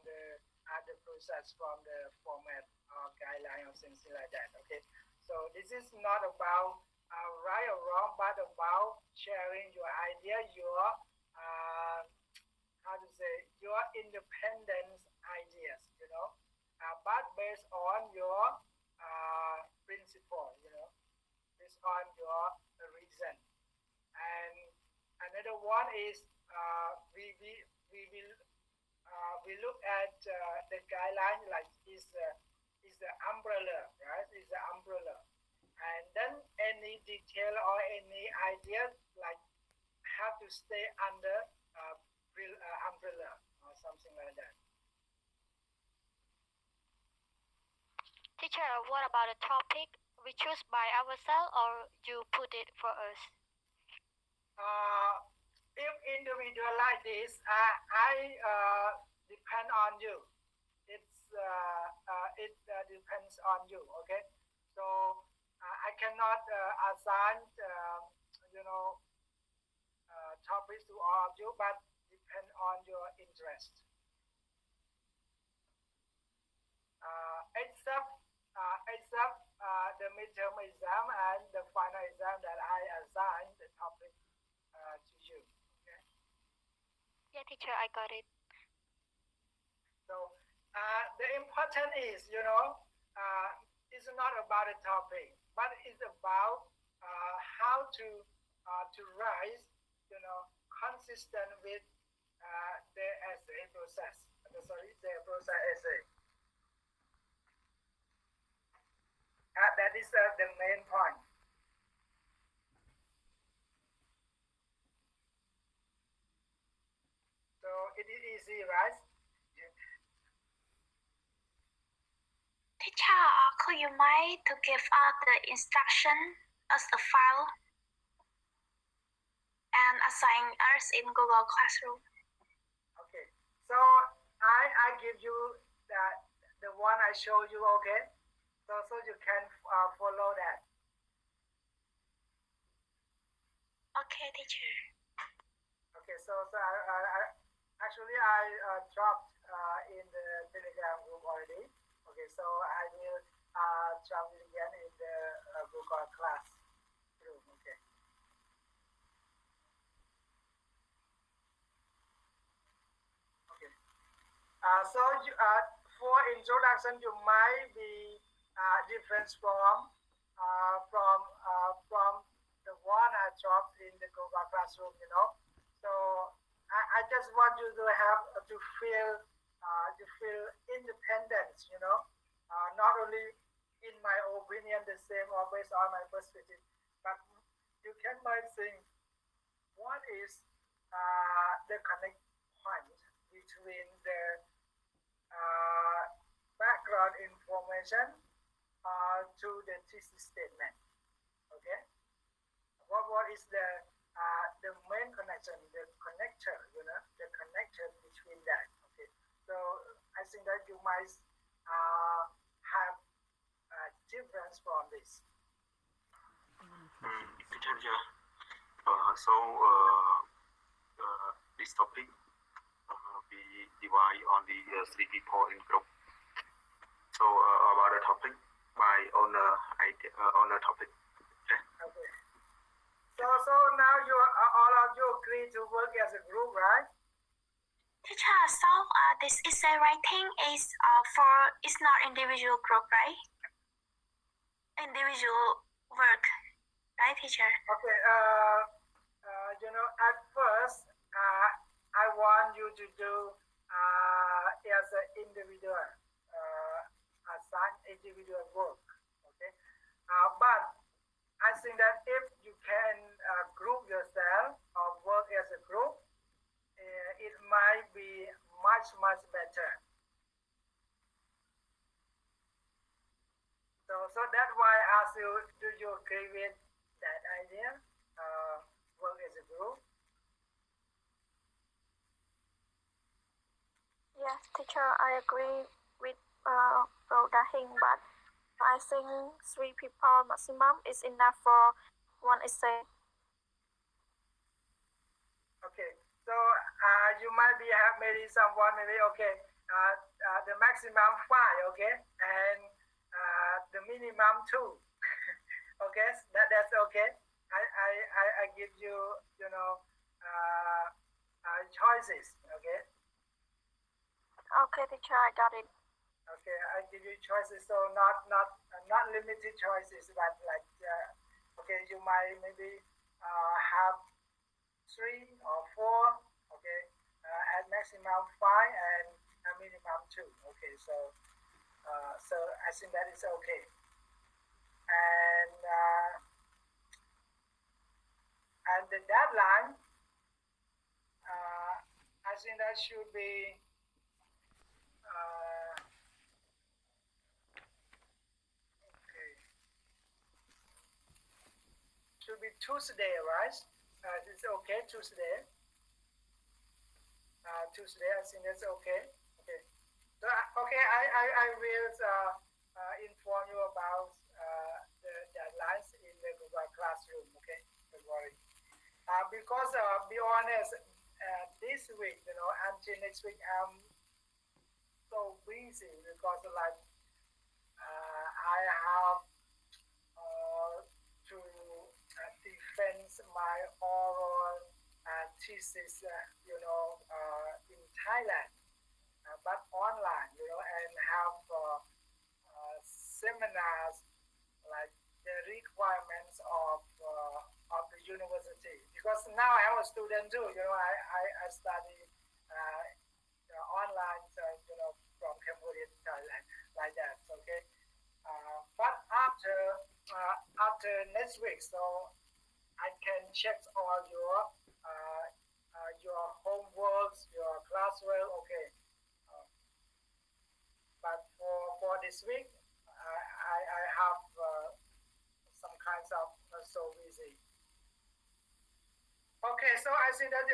the process, from the format or guideline or something like that. Okay, so this is not about right or wrong, but about sharing your idea, your how to say, your independent ideas, but based on your principle, based on your reason. And another one is we will we look at the guideline, like is the umbrella, right? Is the umbrella, and then any detail or any idea like have to stay under umbrella or something like that. Teacher, what about the topic? We choose by ourselves or you put it for us? If individual like this, I depend on you. It depends on you. Okay, so I cannot assign topics to all of you, but depend on your interest. Except the midterm exam and the final exam that I assign the topic to you. Okay? Yeah, teacher, I got it. So the important is, it's not about the topic, but it's about how to rise, consistent with the essay process. The process essay. That is the main point. So it is easy, right? Teacher, could you mind to give out the instruction as a file and assign us in Google Classroom? Okay. So I give you the one I showed you. Okay. So you can follow that. Okay, teacher. Okay. So I actually I dropped in the Telegram group already. Okay. So I will drop it again in the Google class room. Okay. Okay. So for introduction, you might be different from the one I dropped in the Google Classroom. So I just want you to have to feel independence. Not only in my opinion the same or based on my perspective, but you can might think what is the connect point between the background information to the thesis statement. Okay, what is the main connection, the connector, the connection between that. Okay, so I think that you might have a difference from this. Teacher, yeah. This topic we divide on the 3 people in group. So about the topic, my own idea, on the topic. Okay. Okay. So now you all of you agree to work as a group, right? Teacher, so this essay writing is it's not individual group, right? Individual work, right, teacher? Okay. At first, I want you to do as an individual, assign individual work. Okay. But I think that if you can group yourself or work as a group, it might be much better. So that's why I asked you, do you agree with that idea? Work as a group? Yes, teacher, I agree with Bro Dahing, but I think 3 people maximum is enough for one essay. Okay, so you might be have maybe someone maybe okay, the maximum 5, okay, and the minimum 2. Okay, that's okay. I give you choices. Okay. Okay, teacher, I got it. Okay, I give you choices, so not limited choices, but like okay, you might maybe have 3 or 4. Okay, at maximum 5 and a minimum 2. Okay, so I think that is okay, and the deadline, I think that should be. Should be Tuesday, right? It's okay, Tuesday. Tuesday, I think that's okay. Okay. So, okay, I will inform you about the deadlines in the Google Classroom. Okay, don't worry. Because be honest, this week, until next week, I'm so busy because like I have to defend my oral thesis, in Thailand, but online, and have seminars like the requirements of the university. Because now I'm a student too, I study online, from Cambodia to Thailand, like that. Okay. But after next week, so I can check all your homeworks, your classwork. Okay, but for this week, I have some kinds of so busy. Okay, so I think that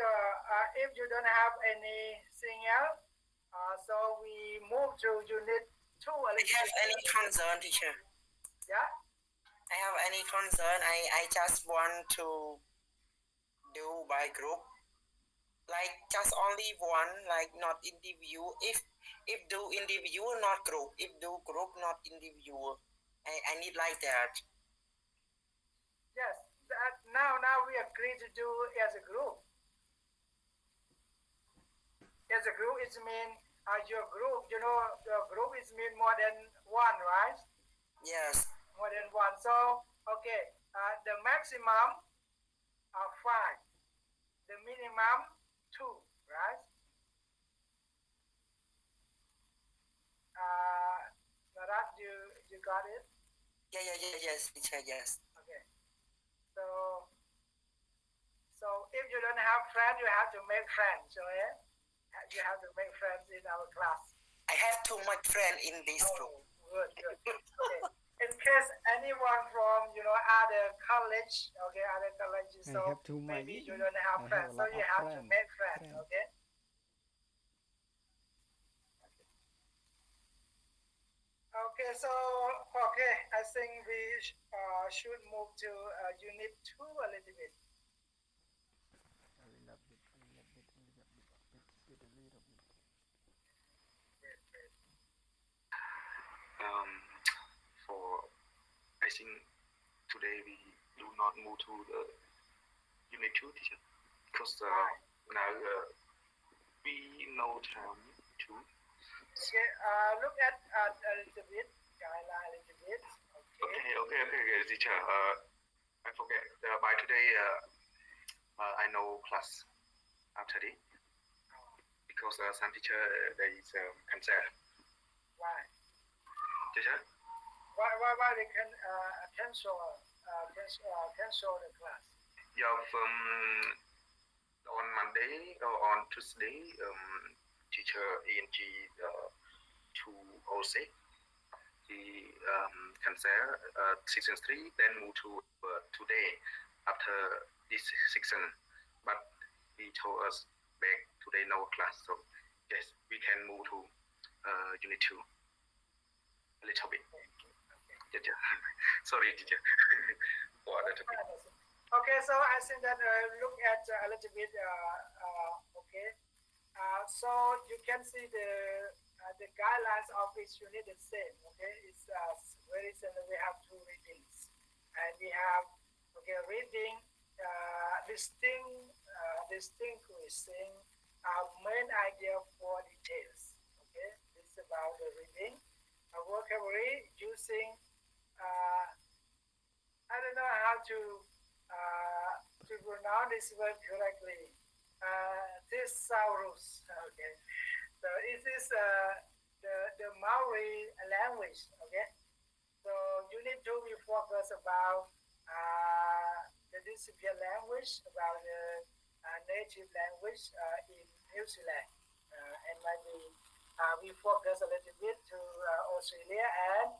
if you don't have anything else, so we move to unit 2. I have any concern, teacher? Yeah. I have any concern. I just want to do by group, like just only one, like not individual. If do individual, not group. If do group, not individual. I need like that. Yes. Now we agree to do as a group. As a group, it means your group. The group is mean more than one, right? Yes. More than one. So okay, the maximum 5, the minimum 2, right? Narat, you got it? Yes, teacher, yes. Okay. So if you don't have friends, you have to make friends. So you have to make friends in our class. I have too much friend in this group. Good. Okay. In case anyone from other college, okay, other colleges, so I have too maybe many. you don't have I friends, have a so lot you of have to friends. make friends, okay? Okay, so I think we should move to unit 2 a little bit. For I think today we do not move to the unit 2, teacher, because now we be no time to. Okay, look at a little bit, guideline a little bit. Okay, teacher. I forget. By today, I know class after it because some teacher there is cancer. Why? Teacher. Why they can cancel the class? Yeah, from on Monday or on Tuesday, teacher ENG 206, he cancel section 3, then move to today after this section. But he told us back today no class, so yes, we can move to unit 2 a little bit. Teacher. Sorry, teacher. For other topic. Okay, so I think that look at a little bit. Okay, so you can see the guidelines of each unit the same. Okay, it's very similar. We have two readings, and we have reading distinguishing main idea for details. Okay, this is about the reading. Vocabulary using I don't know how to pronounce this word correctly. Thesaurus. Okay, so it is the Maori language. Okay, so unit 2 we focus about the discipline language, about the native language in New Zealand, and maybe we focus a little bit to Australia and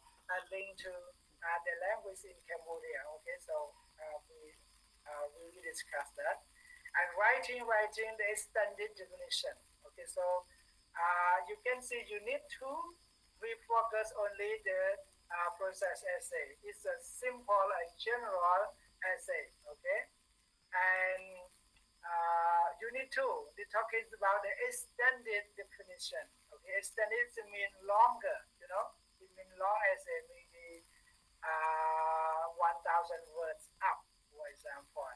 link to the language in Cambodia. Okay, so we will discuss that. And writing the extended definition. Okay, so you can see unit 2, we focus only the process essay. It's a simple and general essay. Okay, and unit 2, the talk is about the extended definition. Okay, extended means longer. You know, it means long essay, maybe 1,000 words up, for example.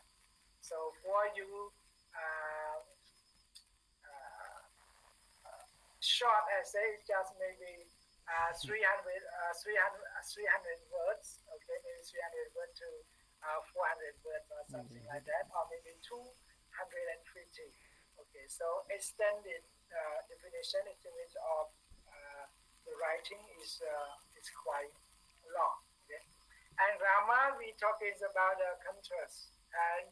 So for you, short essay, just maybe 300 words. Okay, maybe 300 words to 400 words or something like that, or maybe 250. Okay, so extended definition in terms of the writing is quite long. Okay, and grammar we talk is about contrast and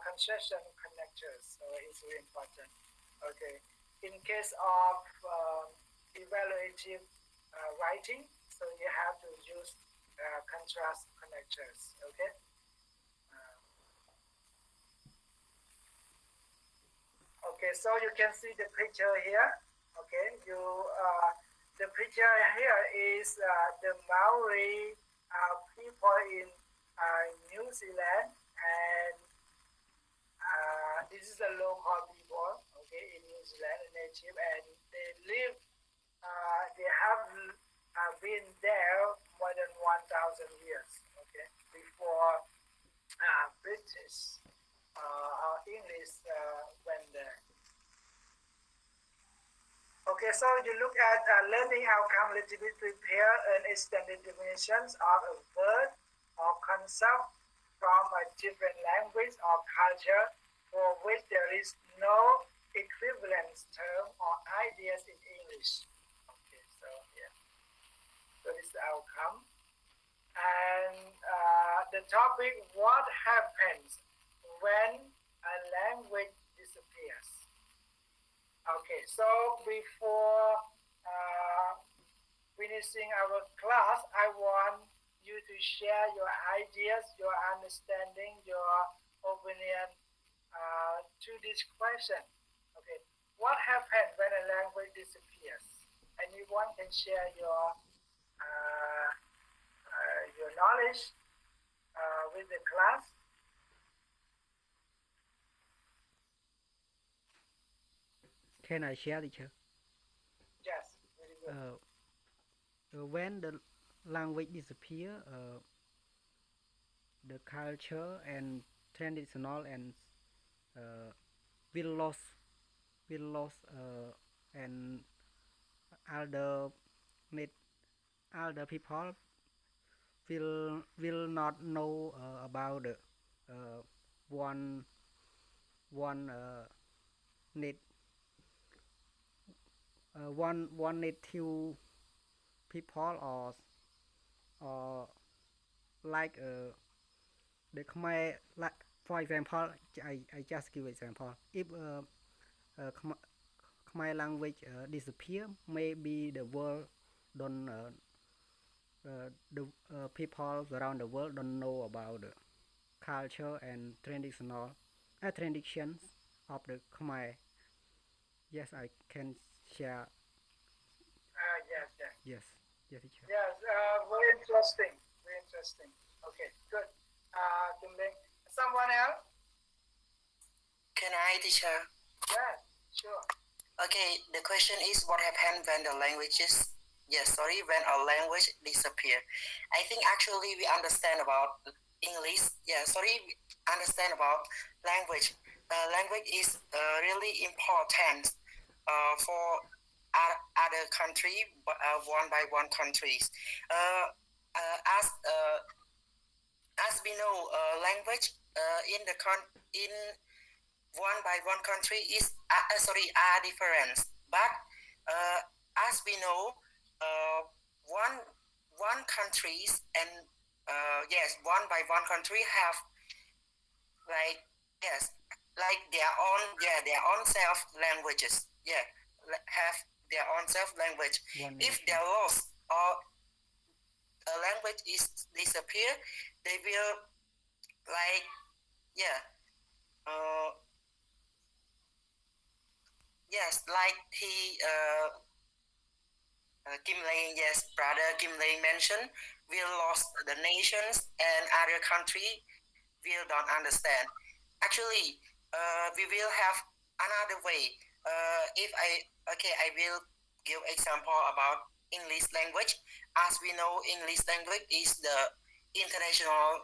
concession connectors. So it's very important. Okay, in case of evaluative writing, so you have to use contrast connectors. Okay. Okay, so you can see the picture here. Okay, the picture here is the Maori people in New Zealand, and this is the local people. Okay, in New Zealand, native, and they live. They have been there more than 1,000 years. Okay, before British or English went there. Okay, so you look at learning outcome, little bit prepare and extended definitions of a word or concept from a different language or culture for which there is no equivalent term or ideas in English. Okay, so yeah, so this is the outcome. And the topic, what happens when a language disappears? Okay, so before finishing our class, I want you to share your ideas, your understanding, your opinion to this question. Okay, what happens when a language disappears? Anyone can share your knowledge with the class. Can I share, teacher? Yes, very good. When the language disappear, the culture and traditional and will will lose and other need other people will not know about the one need one native people or like the Khmer, like for example, I just give example. If Khmer language disappear, maybe the world don't the people around the world don't know about the culture and traditions of the Khmer. Yes, I can share. Yes, yes. Yes, yes, teacher. Yes, very interesting. Very interesting. Okay, good. Kim Ling. Someone else? Can I, teacher? Yeah, sure. Okay, the question is what happened when the languages, when a language disappear. I think actually we understand about English. We understand about language. Language is really important for other country, one by one countries. As we know, language in the in one by one country is are different. But as we know, one countries and one by one country have like their own self languages. Have their own self language. If they lost or a language is disappear, they will like like Kim Lane, brother Kim Lane mentioned, will lost the nations and other country will don't understand. Actually, we will have another way. I will give example about English language. As we know, English language is the international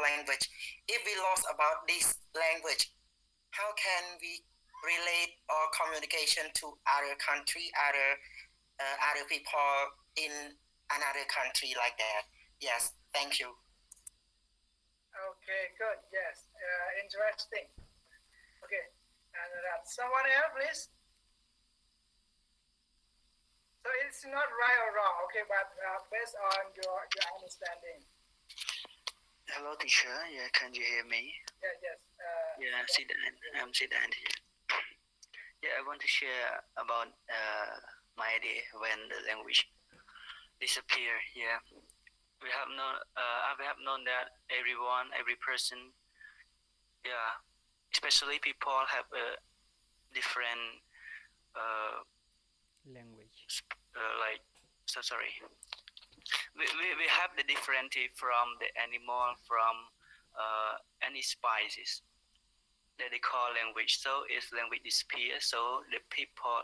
language. If we lost about this language, how can we relate or communication to other country, other people in another country like that? Yes, thank you. Okay, good. Yes, interesting. Okay, and someone else, please. So it's not right or wrong, okay, but based on your understanding. Hello, teacher. Yeah, can you hear me? Yes. Sidan. I'm Sidan here. I want to share about my idea when the language disappear. We have known that every person, especially people have a different language. We have the differently from the animal, from any species that they call language. So if language disappears, so the people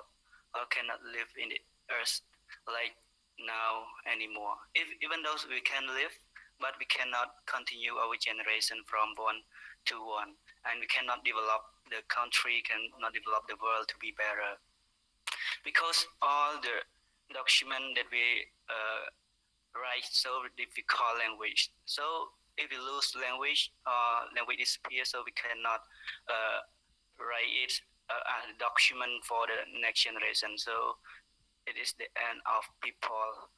cannot live in the earth like now anymore. Even though we can live, but we cannot continue our generation from one to one, and we cannot develop the country, cannot develop the world to be better, because all the document that we write so difficult language. So if we lose language, language disappears, so we cannot write it as a document for the next generation. So it is the end of people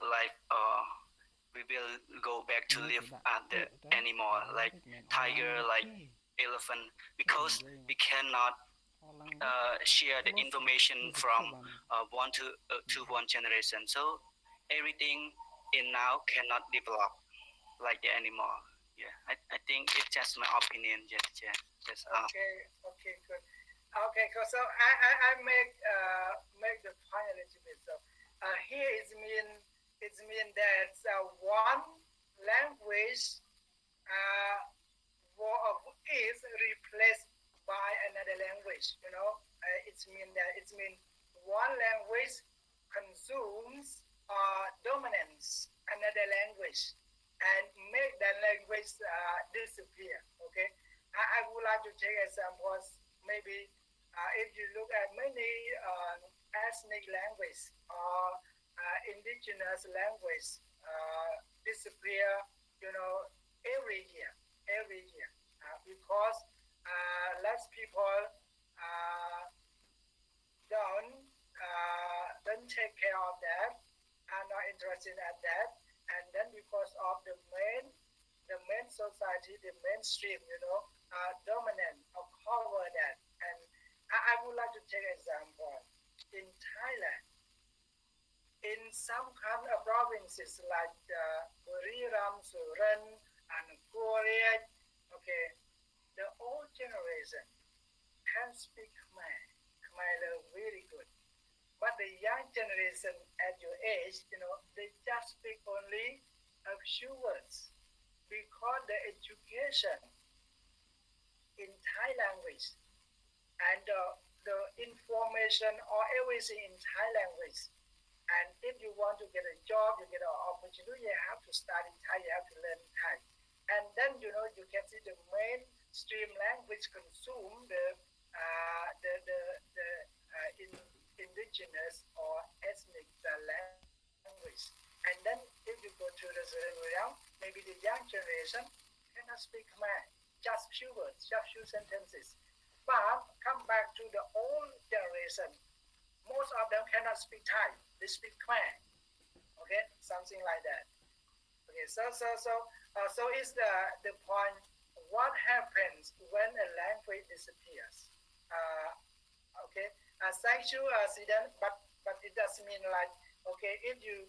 life. We will go back to live as the animal, like tiger, like elephant, because we cannot share the information from one to one generation. So everything in now cannot develop like the animal. I think it's just my opinion. Okay, good. Okay, so I make the point a little bit. So here it mean that one language is replaced by another language. It mean one language consumes dominance another language and make that language disappear. Okay, I would like to take examples. Maybe if you look at many ethnic language or indigenous language disappear, every year, because less people don't take care of that, are not interested in that, and then because of the main society, the mainstream, dominant or cover that. And I would like to take example in Thailand. In some kind of provinces like Buriram, Suran, and Korea, okay, the old generation can speak Khmer really good. But the young generation at your age, they just speak only a few words because the education in Thai language and the information or everything in Thai language. And if you want to get a job, you get an opportunity, you have to study Thai, you have to learn Thai. And then, you can see the mainstream language consume the indigenous or ethnic language. And then if you go to the realm, maybe the young generation cannot speak Khmer, just few words, just few sentences. But come back to the old generation, most of them cannot speak Thai, they speak Khmer. Okay, something like that. Okay, so is the point. What happens when a language disappears? Okay, thank you, Sidan. But it doesn't mean like, okay, if you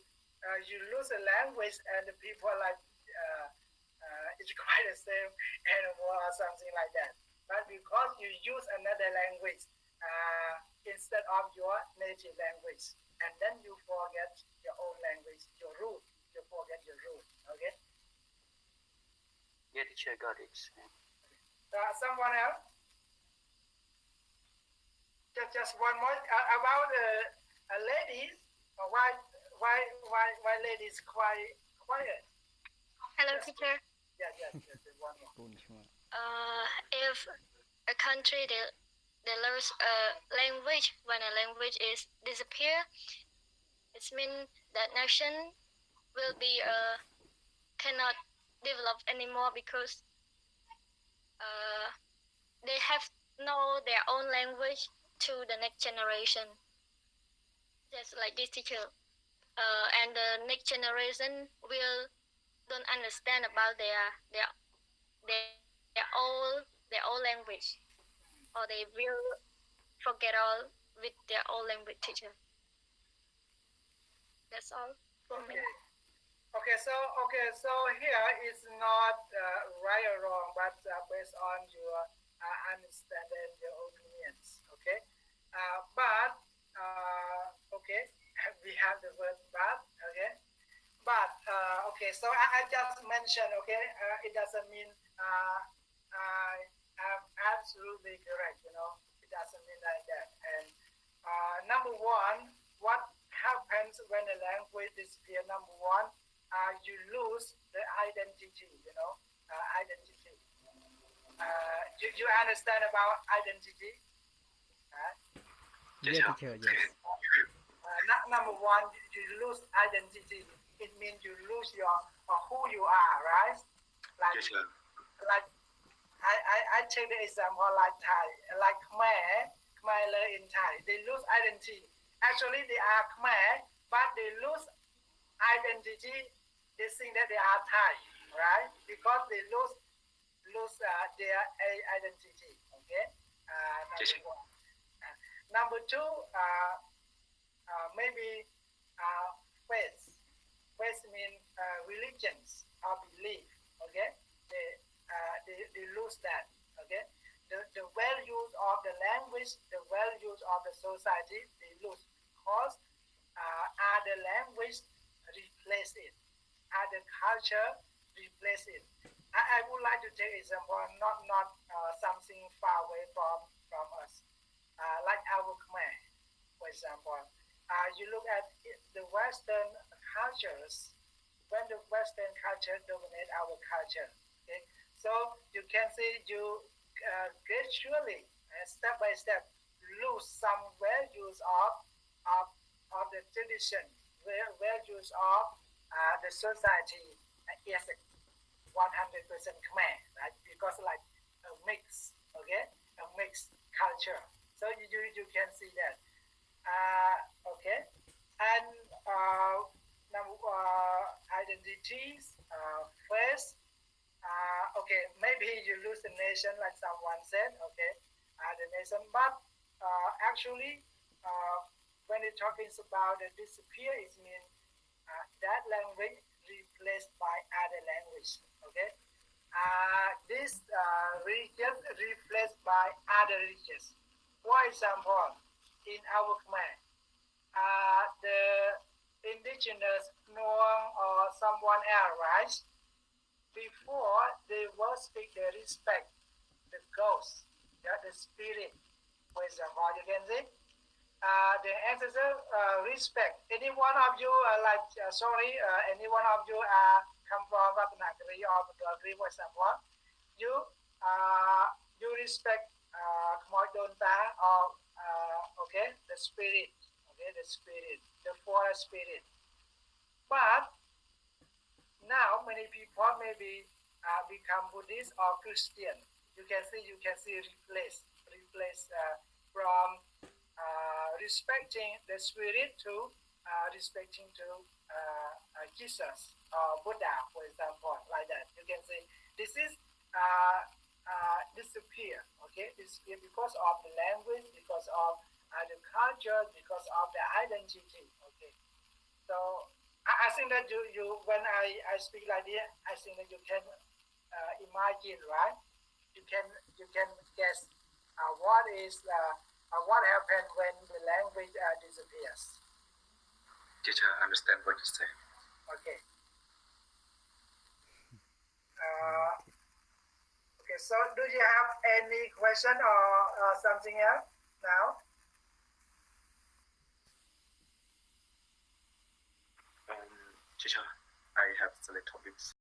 lose a language and the people are like it's quite the same animal or something like that. But because you use another language instead of your native language, and then you forget your own language, your root. You forget your root. Okay. Yeah, teacher got it. Someone else? Just one more about ladies. Why ladies quiet? Hello, teacher. Yes. One more. If a country they lose a language, when a language is disappear, it means that nation will be cannot develop anymore because they have know their own language to the next generation. Just like this, teacher. And the next generation will don't understand about their old language, or they will forget all with their old language, teacher. That's all for me. Okay, so here is not right or wrong, but based on your understanding, your opinions. Okay, but okay, we have the word but. Okay, but okay, so I just mentioned. Okay, it doesn't mean I am absolutely correct. It doesn't mean like that. And number one, what happens when a language disappears? Number one, you lose the identity, identity. You understand about identity? Yes, teacher, yes. Number one, you lose identity. It means you lose your who you are, right? Like, yes, sir. Like I take the example like Thai, like Khmer in Thai. They lose identity. Actually, they are Khmer, but they lose identity. They think that they are Thai, right? Because they lose their identity. Okay. Number one. Number two, maybe faith. Faith means religions or belief. Okay. They lose that. Okay. The values of the language, the values of the society, they lose because the language replace it, the culture replace it. I would like to take example, not something far away from us, like our Khmer, for example. You look at the Western cultures, when the Western culture dominate our culture. Okay, so you can see you gradually, step by step, lose some values of the tradition, values of the society is 100% Khmer, right? Because like a mix, okay, a mixed culture. So you can see that. Okay, and now identities, first. Okay, maybe you lose the nation, like someone said. Okay, the nation, but actually, when it talking about the disappear, it means that language replaced by other language. Okay, this region replaced by other regions. For example, in our Khmer, the indigenous Nuang or someone else, right? Before they worship, they respect the ghost, yeah, the spirit. For example, you can see the ancestor respect. Any one of you any one of you come from Vatanagari or Budagri, for example, you respect Khmer Donta or okay, the spirit, okay, the forest spirit. But now many people maybe become Buddhist or Christian. You can see replace from respecting the spirit to respecting to Jesus or Buddha, for example, like that. You can see this is disappear. Okay, disappear because of the language, because of the culture, because of the identity. Okay, so I think that you when I speak like this, I think that you can imagine, right? You can guess what happened when the language disappears. Teacher, understand what you say. Okay. Okay. So, do you have any question or something else now? Teacher, I have select topics.